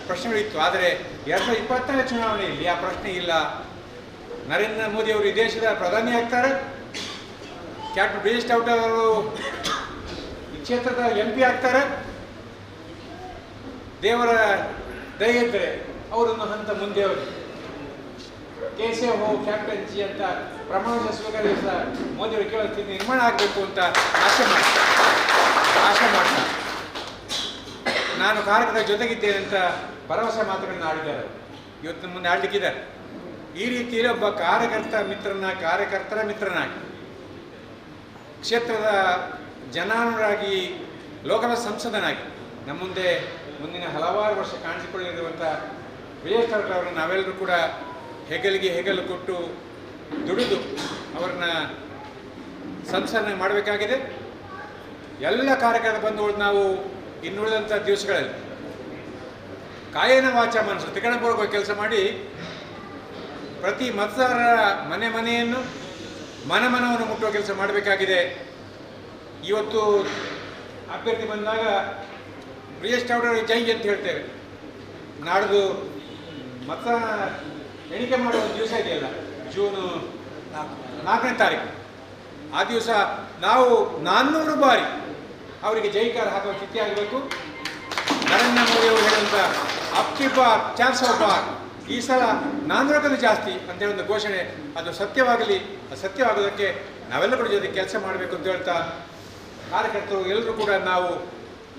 ಪ್ರಶ್ನೆಗಳಿತ್ತು. ಆದರೆ 2024 ಚುನಾವಣೆಯಲ್ಲಿ ಆ ಪ್ರಶ್ನೆ ಇಲ್ಲ. ನರೇಂದ್ರ ಮೋದಿ ಅವರು ಈ ದೇಶದ ಪ್ರಧಾನಿ ಆಗ್ತಾರೆ, ಕ್ಯಾಪ್ಟನ್ ಬ್ರಿಜೇಶ್ ಚೌಟ ಅವರು ಈ ಕ್ಷೇತ್ರದ MP ಆಗ್ತಾರೆ. ದೇವರ ದಯೆ ಇದ್ದರೆ ಅವರನ್ನು ಹಂತ ಮುಂದೆ ಅವರು ಕೇಸೇ ಹೋ ಕ್ಯಾಪ್ಟನ್ ಜಿ ಅಂತ ಪ್ರಮಾಣ ಸ್ವೀಕರಿಸ ಮೋದಿಯವರು ಕೇವಲ ನಿರ್ಮಾಣ ಆಗಬೇಕು ಅಂತ ಆಶೆ ಮಾಡ್ತಾರೆ. ನಾನು ಕಾರ್ಯಕರ್ತರ ಜೊತೆಗಿದ್ದೇನೆ ಅಂತ ಭರವಸೆ ಮಾತುಗಳನ್ನು ಆಡಿದ್ದಾರೆ. ಇವತ್ತು ಮುಂದೆ ಆಡಲಿಕ್ಕಿದ್ದಾರೆ. ಈ ರೀತಿಯಲ್ಲಿ ಒಬ್ಬ ಕಾರ್ಯಕರ್ತರ ಮಿತ್ರನಾಗಿ ಕ್ಷೇತ್ರದ ಜನಾನುರಾಗಿ ಲೋಕಸಭಾ ಸಂಸದನಾಗಿ ನಮ್ಮ ಮುಂದಿನ ಹಲವಾರು ವರ್ಷ ಕಾಣಿಸಿಕೊಳ್ಳಿರುವಂಥ ವಿಜಯ್ ಸರ್ಕಾರ ಅವರನ್ನು ನಾವೆಲ್ಲರೂ ಕೂಡ ಹೆಗಲಿಗೆ ಹೆಗಲು ಕೊಟ್ಟು ದುಡಿದು ಅವರನ್ನ ಸಂಸದನಾಗಿ ಮಾಡಬೇಕಾಗಿದೆ. ಎಲ್ಲ ಕಾರ್ಯಕರ್ತ ಬಂಧುಗಳು ನಾವು ಇನ್ನುಳಿದಂಥ ದಿವಸಗಳಲ್ಲಿ ಕಾಯನ ವಾಚ ಮನಸ್ಸು ತಿಕಣಪೂರ್ವಕ ಕೆಲಸ ಮಾಡಿ ಪ್ರತಿ ಮತದಾರರ ಮನೆಯನ್ನು ಮನವನ್ನು ಮುಟ್ಟುವ ಕೆಲಸ ಮಾಡಬೇಕಾಗಿದೆ. ಇವತ್ತು ಅಭ್ಯರ್ಥಿ ಬಂದಾಗ ಬ್ರಿಜೇಶ್ ಚೌಡರಿಗೆ ಜೈ ಅಂತ ಹೇಳ್ತೇವೆ. ನಾಡ್ದು ಮತ ಎಣಿಕೆ ಮಾಡುವ ದಿವಸ ಇದೆಯಲ್ಲ, ಜೂನ್ 4ನೇ ತಾರೀಕು, ಆ ದಿವಸ ನಾವು 400 ಬಾರಿ ಅವರಿಗೆ ಜೈಕಾರ ಹಾಕುವ ಸ್ಥಿತಿ ಆಗಬೇಕು. ನರೇಂದ್ರ ಮೋದಿ ಅವರು ಹೇಳಿದಂಥ ಅಪ್ಟಿ ಬಾರ್ 400 ಬಾರ್, ಈ ಸಲ 400ಕ್ಕಿಂತ ಜಾಸ್ತಿ ಅಂತೇಳಿ ಒಂದು ಘೋಷಣೆ, ಅದು ಸತ್ಯವಾಗಲಿ. ಸತ್ಯವಾಗೋದಕ್ಕೆ ನಾವೆಲ್ಲ ಕೂಡ ಜೊತೆ ಕೆಲಸ ಮಾಡಬೇಕು ಅಂತ ಹೇಳ್ತಾ ಕಾರ್ಯಕರ್ತರು ಎಲ್ಲರೂ ಕೂಡ ನಾವು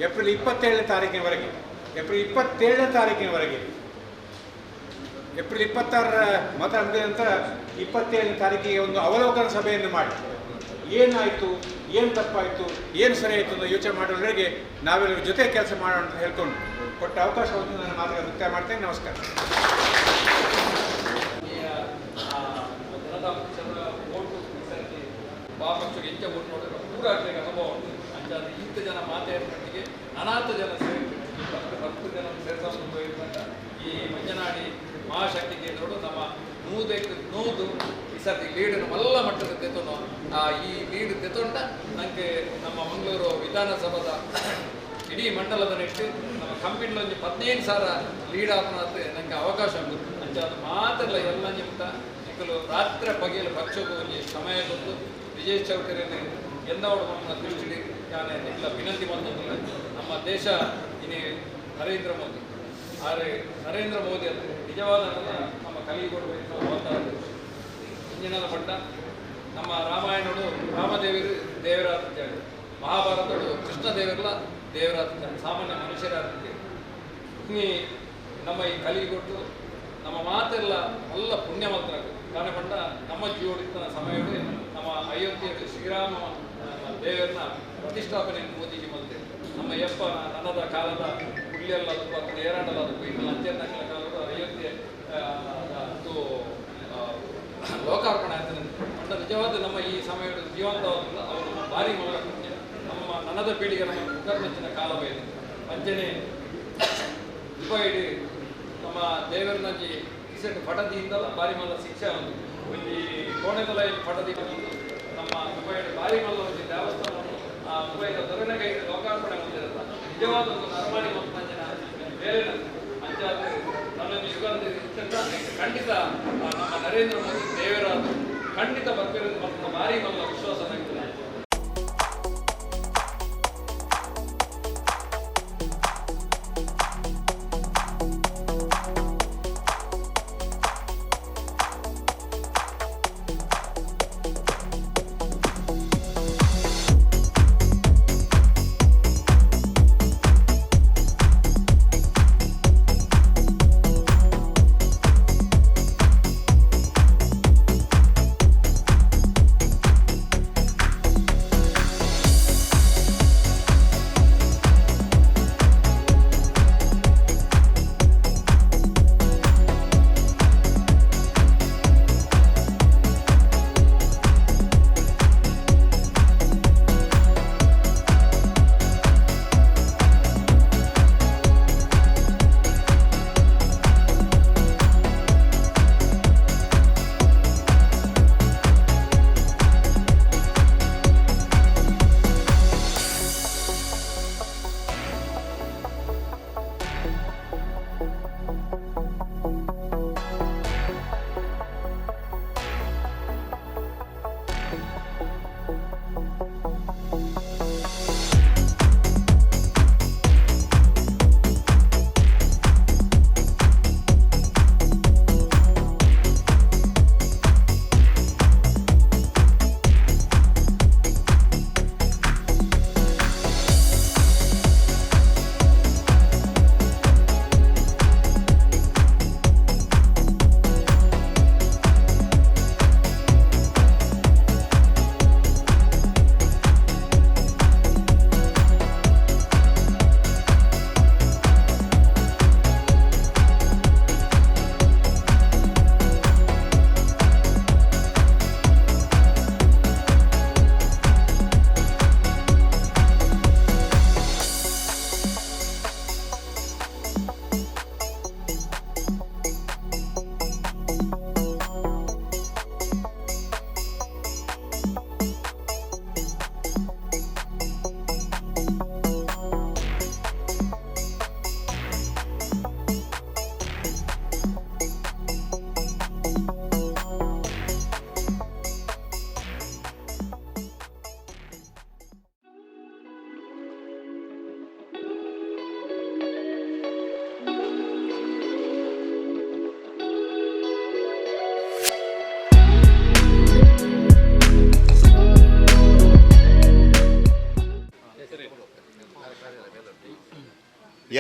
ಏಪ್ರಿಲ್ 27ನೇ ತಾರೀಕಿನವರೆಗೆ ಏಪ್ರಿಲ್ 26ರ ಮತ ಮುಗಿದ ನಂತರ 27ನೇ ತಾರೀಕಿಗೆ ಒಂದು ಅವಲೋಕನ ಸಭೆಯನ್ನು ಮಾಡಿ ಏನಾಯಿತು, ಏನು ತಪ್ಪಾಯಿತು, ಏನು ಸರಿ ಆಯಿತು ಅನ್ನೋ ಯೋಚನೆ ಮಾಡೋವರೆಗೆ ನಾವೆಲ್ಲರೂ ಜೊತೆ ಕೆಲಸ ಮಾಡೋಣ ಅಂತ ಹೇಳ್ಕೊಂಡು ಕೊಟ್ಟ ಅವಕಾಶವನ್ನು ನಾನು ಮಾತುಗಳನ್ನು ಮುಕ್ತಾಯ ಮಾಡ್ತೇನೆ. ನಮಸ್ಕಾರ. ಜನತಾ ಪಕ್ಷದ ಓಟು ಸರಿಸಿ ಪಕ್ಷಕ್ಕೆ ಹೆಚ್ಚು ಓಟ್ ನೋಡಿದ್ರೆ ಪೂರಾಗ್ಲಿಕ್ಕೆ ಅನುಭವ ಉಂಟು. ಅಂಚಾದ ಇಂಥ ಜನ ಮಾತಾಡೋದಕ್ಕೆ ಅನಾಥ ಜನ ಸೇರಿ 10 ಜನ ಸೇರಿಸಲು ಇರುವಂಥ ಈ ಮಂಜನಾಡಿ ಮಹಾಶಕ್ತಿ ಕೇಂದ್ರಗಳು ನಮ್ಮ ನೂದು ಈ ಸರ್ತಿ ಲೀಡನ್ನು ಮಲ್ಲ ಮಟ್ಟದ ತೆತ್ತೋನು ಈ ಲೀಡ್ ತೆತ್ತೊಂಡ ನನಗೆ ನಮ್ಮ ಮಂಗಳೂರು ವಿಧಾನಸಭಾದ ಇಡೀ ಮಂಡಲದ ನೆಟ್ಟು ನಮ್ಮ ಕಂಪನಿలో 15,000 ಲೀಡ್ ಆಪನಾತ್ ನನಗೆ ಅವಕಾಶ ಉಂಟು. ಅಂಚಾದ ಮಾತೆಲ್ಲ ಎಲ್ಲ ನಿಮಿತ್ತ ನಿಕ್ಕಲು ರಾತ್ರಿ ಪಗೆಯಲ್ಲಿ ಪಕ್ಷಕ್ಕೂ ಸಮಯ ಕೊಟ್ಟು ವಿಜಯ್ ಚೌಟರಿಯನ್ನು ಎಂದವಡು ನಮ್ಮ ದೃಷ್ಟಿ ಯಾನೇ ಇಲ್ಲ ವಿನಂತಿ ಬಂದಿಲ್ಲ. ನಮ್ಮ ದೇಶ ಇನ್ನೇ ನರೇಂದ್ರ ಮೋದಿ ಅಂತ ನಿಜವಾದ ನಮ್ಮ ಕಲಿಗೊಡಬೇಕು ಇಂಜಿನದ ಪಟ್ಟ ನಮ್ಮ ರಾಮಾಯಣಡು ರಾಮದೇವರು ದೇವರಾತ ಜಾಗ, ಮಹಾಭಾರತಡು ಕೃಷ್ಣ ದೇವರಲ್ಲ ದೇವರಾತ ಜಾಗ, ಸಾಮಾನ್ಯ ಮನುಷ್ಯರಾಗ್ತದೆ. ನಮ್ಮ ಈ ಕಲಿಗೊಟ್ಟು ನಮ್ಮ ಮಾತೆಲ್ಲ ಎಲ್ಲ ಪುಣ್ಯವಂತರಾಗ ಕಾರಣ ಪಂಡ ನಮ್ಮ ಜೀವಡಿತ ಸಮಯವೇ ನಮ್ಮ ಅಯೋಧ್ಯೆಯಲ್ಲಿ ಶ್ರೀರಾಮ ದೇವರನ್ನ ಪ್ರತಿಷ್ಠಾಪನೆ ಮೋದಿಗೆ ಬಂದೆ. ನಮ್ಮ ನನ್ನದ ಕಾಲದ ಹುಳ್ಳಿಯಲ್ಲದಕ್ಕೂ ಅಥವಾ ಏರಾಡಲ್ಲದಕ್ಕೂ ಇನ್ನು ಅಂತ್ಯನಕಲ ಕಾಲದ ಅಯೋಧ್ಯೆ ಅದು ಲೋಕಾರ್ಪಣೆ ಆಗ್ತದೆ ಅಂಡ ನಿಜವಾದ ನಮ್ಮ ಈ ಸಮಯದ ಜೀವಂತವಾದ ಅವರು ನಮ್ಮ ಭಾರಿ ಮಗಳ ಪುಣ್ಯ. ನಮ್ಮ ನನ್ನದ ಪೀಳಿಗೆ ನಮ್ಮ ಮುಖರ್ಮೆಚ್ಚಿನ ಕಾಲವೇ ಪಂಚನೆ ಉಪಯಿಡಿ ನಮ್ಮ ದೇವರನಲ್ಲಿ ಇಸೆಟ್ ಪಟದಿಯಿಂದಲ್ಲ ಭಾರಿ ಮಲ್ಲ ಶಿಕ್ಷೆ ಒಂದು ಈ ಕೋಣೆದಲ ಪಟದಿ ನಮ್ಮ ಉಪಯಿಡಿ ಭಾರಿ ಮಲ್ಲ ಒಂದು ದೇವಸ್ಥಾನವನ್ನು ಉಪಯೋಗ ದೊರೆನಗೈ ಲೋಕಾರ್ಪಣೆ ಹೊಂದಿರಲ್ಲ. ನಿಜವಾದ ಒಂದು ನರಮಾಣಿ ಮಂಜನ ಬೇರೆ ಅಂಚಾದ ನನ್ನ ಯುಗಾಂತ ಖಂಡಿತ ನಮ್ಮ ನರೇಂದ್ರ ಮೋದಿ ದೇವರಾದ ಖಂಡಿತ ಬರ್ತಿರೋದು ಮತ್ತು ಭಾರಿ ಮಲ್ಲ ವಿಶ್ವಾಸ ಆಗ್ತದೆ.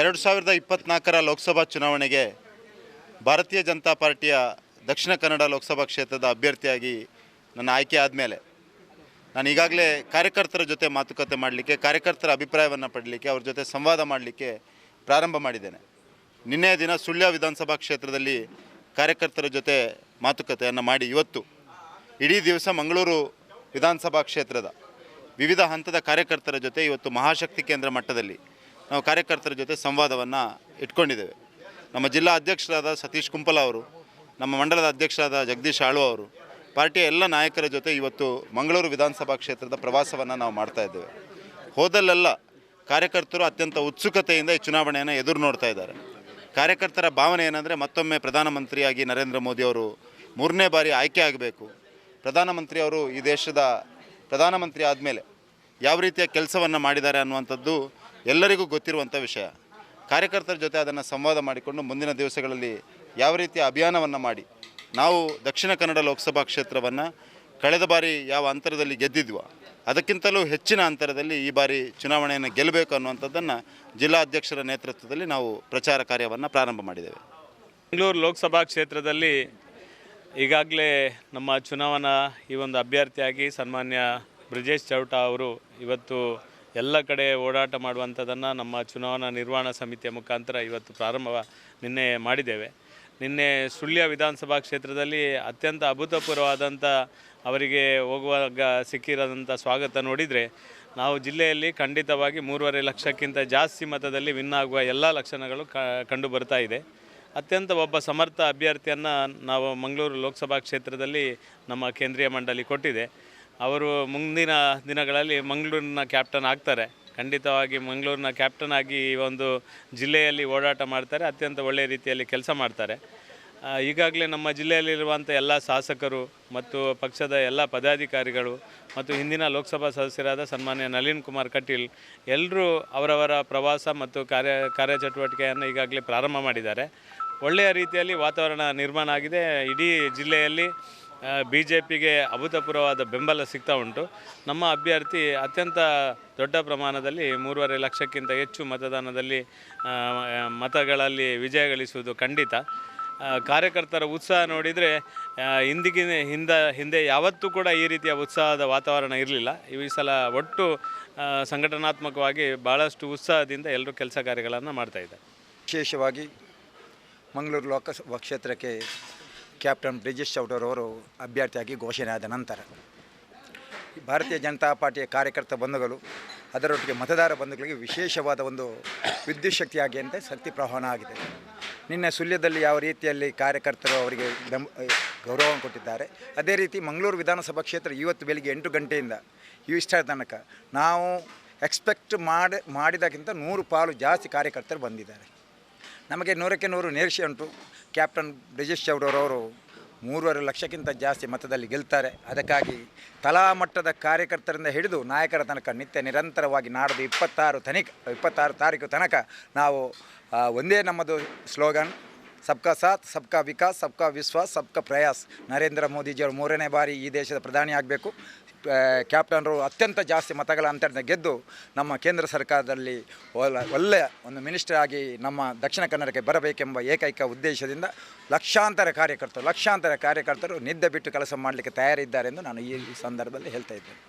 2024 ಲೋಕಸಭಾ ಚುನಾವಣೆಗೆ ಭಾರತೀಯ ಜನತಾ ಪಾರ್ಟಿಯ ದಕ್ಷಿಣ ಕನ್ನಡ ಲೋಕಸಭಾ ಕ್ಷೇತ್ರದ ಅಭ್ಯರ್ಥಿಯಾಗಿ ನನ್ನ ಆಯ್ಕೆ ಆದಮೇಲೆ ನಾನು ಈಗಾಗಲೇ ಕಾರ್ಯಕರ್ತರ ಜೊತೆ ಮಾತುಕತೆ ಮಾಡಲಿಕ್ಕೆ, ಕಾರ್ಯಕರ್ತರ ಅಭಿಪ್ರಾಯವನ್ನು ಪಡಲಿಕ್ಕೆ, ಅವ್ರ ಜೊತೆ ಸಂವಾದ ಮಾಡಲಿಕ್ಕೆ ಪ್ರಾರಂಭ ಮಾಡಿದ್ದೇನೆ. ನಿನ್ನೆಯ ದಿನ ಸುಳ್ಯ ವಿಧಾನಸಭಾ ಕ್ಷೇತ್ರದಲ್ಲಿ ಕಾರ್ಯಕರ್ತರ ಜೊತೆ ಮಾತುಕತೆಯನ್ನು ಮಾಡಿ ಇವತ್ತು ಇಡೀ ದಿವಸ ಮಂಗಳೂರು ವಿಧಾನಸಭಾ ಕ್ಷೇತ್ರದ ವಿವಿಧ ಹಂತದ ಕಾರ್ಯಕರ್ತರ ಜೊತೆ ಇವತ್ತು ಮಹಾಶಕ್ತಿ ಕೇಂದ್ರ ಮಟ್ಟದಲ್ಲಿ ನಾವು ಕಾರ್ಯಕರ್ತರ ಜೊತೆ ಸಂವಾದವನ್ನು ಇಟ್ಕೊಂಡಿದ್ದೇವೆ. ನಮ್ಮ ಜಿಲ್ಲಾ ಅಧ್ಯಕ್ಷರಾದ ಸತೀಶ್ ಕುಂಪಲ ಅವರು, ನಮ್ಮ ಮಂಡಲದ ಅಧ್ಯಕ್ಷರಾದ ಜಗದೀಶ್ ಆಳ್ವ ಅವರು, ಪಾರ್ಟಿಯ ಎಲ್ಲ ನಾಯಕರ ಜೊತೆ ಇವತ್ತು ಮಂಗಳೂರು ವಿಧಾನಸಭಾ ಕ್ಷೇತ್ರದ ಪ್ರವಾಸವನ್ನು ನಾವು ಮಾಡ್ತಾ ಇದ್ದೇವೆ. ಹೋದಲ್ಲೆಲ್ಲ ಕಾರ್ಯಕರ್ತರು ಅತ್ಯಂತ ಉತ್ಸುಕತೆಯಿಂದ ಈ ಚುನಾವಣೆಯನ್ನು ಎದುರು ನೋಡ್ತಾ ಇದ್ದಾರೆ. ಕಾರ್ಯಕರ್ತರ ಭಾವನೆ ಏನಂದರೆ ಮತ್ತೊಮ್ಮೆ ಪ್ರಧಾನಮಂತ್ರಿಯಾಗಿ ನರೇಂದ್ರ ಮೋದಿ ಅವರು 3ನೇ ಬಾರಿ ಆಯ್ಕೆ ಆಗಬೇಕು. ಪ್ರಧಾನಮಂತ್ರಿ ಅವರು ಈ ದೇಶದ ಪ್ರಧಾನಮಂತ್ರಿ ಆದಮೇಲೆ ಯಾವ ರೀತಿಯ ಕೆಲಸವನ್ನು ಮಾಡಿದ್ದಾರೆ ಅನ್ನುವಂಥದ್ದು ಎಲ್ಲರಿಗೂ ಗೊತ್ತಿರುವಂಥ ವಿಷಯ. ಕಾರ್ಯಕರ್ತರ ಜೊತೆ ಅದನ್ನು ಸಂವಾದ ಮಾಡಿಕೊಂಡು ಮುಂದಿನ ದಿವಸಗಳಲ್ಲಿ ಯಾವ ರೀತಿಯ ಅಭಿಯಾನವನ್ನು ಮಾಡಿ ನಾವು ದಕ್ಷಿಣ ಕನ್ನಡ ಲೋಕಸಭಾ ಕ್ಷೇತ್ರವನ್ನು ಕಳೆದ ಬಾರಿ ಯಾವ ಅಂತರದಲ್ಲಿ ಗೆದ್ದಿದ್ವೋ ಅದಕ್ಕಿಂತಲೂ ಹೆಚ್ಚಿನ ಅಂತರದಲ್ಲಿ ಈ ಬಾರಿ ಚುನಾವಣೆಯನ್ನು ಗೆಲ್ಲಬೇಕು ಅನ್ನುವಂಥದ್ದನ್ನು ಜಿಲ್ಲಾ ಅಧ್ಯಕ್ಷರ ನೇತೃತ್ವದಲ್ಲಿ ನಾವು ಪ್ರಚಾರ ಕಾರ್ಯವನ್ನು ಪ್ರಾರಂಭ ಮಾಡಿದ್ದೇವೆ. ಮಂಗಳೂರು ಲೋಕಸಭಾ ಕ್ಷೇತ್ರದಲ್ಲಿ ಈಗಾಗಲೇ ನಮ್ಮ ಚುನಾವಣಾ ಈ ಒಂದು ಅಭ್ಯರ್ಥಿಯಾಗಿ ಸನ್ಮಾನ್ಯ ಬ್ರಿಜೇಶ್ ಚೌಟ ಅವರು ಇವತ್ತು ಎಲ್ಲ ಕಡೆ ಓಡಾಟ ಮಾಡುವಂಥದ್ದನ್ನು ನಮ್ಮ ಚುನಾವಣಾ ನಿರ್ವಹಣಾ ಸಮಿತಿಯ ಮುಖಾಂತರ ಇವತ್ತು ನಿನ್ನೆ ಮಾಡಿದ್ದೇವೆ. ನಿನ್ನೆ ಸುಳ್ಯ ವಿಧಾನಸಭಾ ಕ್ಷೇತ್ರದಲ್ಲಿ ಅತ್ಯಂತ ಅಭೂತಪೂರ್ವವಾದಂಥ ಅವರಿಗೆ ಹೋಗುವಾಗ ಸಿಕ್ಕಿರೋದಂಥ ಸ್ವಾಗತ ನೋಡಿದರೆ ನಾವು ಜಿಲ್ಲೆಯಲ್ಲಿ ಖಂಡಿತವಾಗಿ 3.5 ಲಕ್ಷಕ್ಕಿಂತ ಜಾಸ್ತಿ ಮತದಲ್ಲಿ ವಿನ್ ಆಗುವ ಎಲ್ಲ ಲಕ್ಷಣಗಳು ಕಂಡು ಬರ್ತಾ ಇದೆ. ಅತ್ಯಂತ ಒಬ್ಬ ಸಮರ್ಥ ಅಭ್ಯರ್ಥಿಯನ್ನು ನಾವು ಮಂಗಳೂರು ಲೋಕಸಭಾ ಕ್ಷೇತ್ರದಲ್ಲಿ ನಮ್ಮ ಕೇಂದ್ರೀಯ ಮಂಡಳಿ ಕೊಟ್ಟಿದೆ. ಅವರು ಮುಂದಿನ ದಿನಗಳಲ್ಲಿ ಮಂಗಳೂರಿನ ಕ್ಯಾಪ್ಟನ್ ಆಗ್ತಾರೆ. ಖಂಡಿತವಾಗಿ ಮಂಗಳೂರಿನ ಕ್ಯಾಪ್ಟನ್ ಆಗಿ ಈ ಒಂದು ಜಿಲ್ಲೆಯಲ್ಲಿ ಓಡಾಟ ಮಾಡ್ತಾರೆ. ಅತ್ಯಂತ ಒಳ್ಳೆಯ ರೀತಿಯಲ್ಲಿ ಕೆಲಸ ಮಾಡ್ತಾರೆ. ಈಗಾಗಲೇ ನಮ್ಮ ಜಿಲ್ಲೆಯಲ್ಲಿರುವಂಥ ಎಲ್ಲ ಶಾಸಕರು ಮತ್ತು ಪಕ್ಷದ ಎಲ್ಲ ಪದಾಧಿಕಾರಿಗಳು ಮತ್ತು ಹಿಂದಿನ ಲೋಕಸಭಾ ಸದಸ್ಯರಾದ ಸನ್ಮಾನ್ಯ ನಳಿನ್ ಕುಮಾರ್ ಕಟೀಲ್ ಎಲ್ಲರೂ ಅವರವರ ಪ್ರವಾಸ ಮತ್ತು ಕಾರ್ಯಚಟುವಟಿಕೆಯನ್ನು ಈಗಾಗಲೇ ಪ್ರಾರಂಭ ಮಾಡಿದ್ದಾರೆ. ಒಳ್ಳೆಯ ರೀತಿಯಲ್ಲಿ ವಾತಾವರಣ ನಿರ್ಮಾಣ ಆಗಿದೆ. ಇಡೀ ಜಿಲ್ಲೆಯಲ್ಲಿ BJPಗೆ ಅಭೂತಪೂರ್ವವಾದ ಬೆಂಬಲ ಸಿಗ್ತಾ ಉಂಟು. ನಮ್ಮ ಅಭ್ಯರ್ಥಿ ಅತ್ಯಂತ ದೊಡ್ಡ ಪ್ರಮಾಣದಲ್ಲಿ 3.5 ಲಕ್ಷಕ್ಕಿಂತ ಹೆಚ್ಚು ಮತಗಳಲ್ಲಿ ವಿಜಯ ಗಳಿಸುವುದು ಖಂಡಿತ. ಕಾರ್ಯಕರ್ತರ ಉತ್ಸಾಹ ನೋಡಿದರೆ ಹಿಂದೆ ಯಾವತ್ತೂ ಕೂಡ ಈ ರೀತಿಯ ಉತ್ಸಾಹದ ವಾತಾವರಣ ಇರಲಿಲ್ಲ. ಈ ಸಲ ಒಟ್ಟು ಸಂಘಟನಾತ್ಮಕವಾಗಿ ಭಾಳಷ್ಟು ಉತ್ಸಾಹದಿಂದ ಎಲ್ಲರೂ ಕೆಲಸ ಕಾರ್ಯಗಳನ್ನು ಮಾಡ್ತಾಯಿದ್ದಾರೆ. ವಿಶೇಷವಾಗಿ ಮಂಗಳೂರು ಲೋಕಸಭಾ ಕ್ಷೇತ್ರಕ್ಕೆ ಕ್ಯಾಪ್ಟನ್ ಬ್ರಿಜೇಶ್ ಚೌಟರವರು ಅಭ್ಯರ್ಥಿಯಾಗಿ ಘೋಷಣೆ ಆದ ನಂತರ ಭಾರತೀಯ ಜನತಾ ಪಾರ್ಟಿಯ ಕಾರ್ಯಕರ್ತ ಬಂಧುಗಳು ಅದರೊಟ್ಟಿಗೆ ಮತದಾರ ಬಂಧುಗಳಿಗೆ ವಿಶೇಷವಾದ ಒಂದು ವಿದ್ಯುತ್ ಶಕ್ತಿಯಾಗಿ ಅಂತ ಶಕ್ತಿ ಪ್ರವಾಹನ ಆಗಿದೆ. ನಿನ್ನೆ ಸುಳ್ಯದಲ್ಲಿ ಯಾವ ರೀತಿಯಲ್ಲಿ ಕಾರ್ಯಕರ್ತರು ಅವರಿಗೆ ಗೌರವ ಕೊಟ್ಟಿದ್ದಾರೆ, ಅದೇ ರೀತಿ ಮಂಗಳೂರು ವಿಧಾನಸಭಾ ಕ್ಷೇತ್ರ ಇವತ್ತು ಬೆಳಿಗ್ಗೆ 8 ಗಂಟೆಯಿಂದ ಇಷ್ಟರ ತನಕ ನಾವು ಎಕ್ಸ್ಪೆಕ್ಟ್ ಮಾಡಿದಕ್ಕಿಂತ 100 ಪಾಲು ಜಾಸ್ತಿ ಕಾರ್ಯಕರ್ತರು ಬಂದಿದ್ದಾರೆ. ನಮಗೆ 100ಕ್ಕೆ 100 ನಿರೀಕ್ಷೆ ಉಂಟು. ಕ್ಯಾಪ್ಟನ್ ಬ್ರಿಜೇಶ್ ಚೌಡರವರು 3.5 ಲಕ್ಷಕ್ಕಿಂತ ಜಾಸ್ತಿ ಮತದಲ್ಲಿ ಗೆಲ್ತಾರೆ. ಅದಕ್ಕಾಗಿ ತಲಾ ಮಟ್ಟದ ಕಾರ್ಯಕರ್ತರಿಂದ ಹಿಡಿದು ನಾಯಕರ ತನಕ ನಿರಂತರವಾಗಿ ನಾಡ್ದು 26 ತಾರೀಕು ತನಕ ನಾವು ಒಂದೇ ನಮ್ಮದು ಸ್ಲೋಗನ್ ಸಬ್ಕಾ ಸಾಥ್, ಸಬ್ಕಾ ವಿಕಾಸ್, ಸಬ್ಕಾ ವಿಶ್ವಾಸ್, ಸಬ್ಕಾ ಪ್ರಯಾಸ್. ನರೇಂದ್ರ ಮೋದಿಜಿಯವರು 3ನೇ ಬಾರಿ ಈ ದೇಶದ ಪ್ರಧಾನಿ ಆಗಬೇಕು. ಕ್ಯಾಪ್ಟನ್ರು ಅತ್ಯಂತ ಜಾಸ್ತಿ ಮತಗಳ ಅಂತರದಿಂದ ಗೆದ್ದು ನಮ್ಮ ಕೇಂದ್ರ ಸರ್ಕಾರದಲ್ಲಿ ಒಳ್ಳೆಯ ಒಂದು ಮಿನಿಸ್ಟರ್ ಆಗಿ ನಮ್ಮ ದಕ್ಷಿಣ ಕನ್ನಡಕ್ಕೆ ಬರಬೇಕೆಂಬ ಏಕೈಕ ಉದ್ದೇಶದಿಂದ ಲಕ್ಷಾಂತರ ಕಾರ್ಯಕರ್ತರು ನಿದ್ದೆ ಬಿಟ್ಟು ಕೆಲಸ ಮಾಡಲಿಕ್ಕೆ ತಯಾರಿದ್ದಾರೆ ಎಂದು ನಾನು ಈ ಸಂದರ್ಭದಲ್ಲಿ ಹೇಳ್ತಾ ಇದ್ದೇನೆ.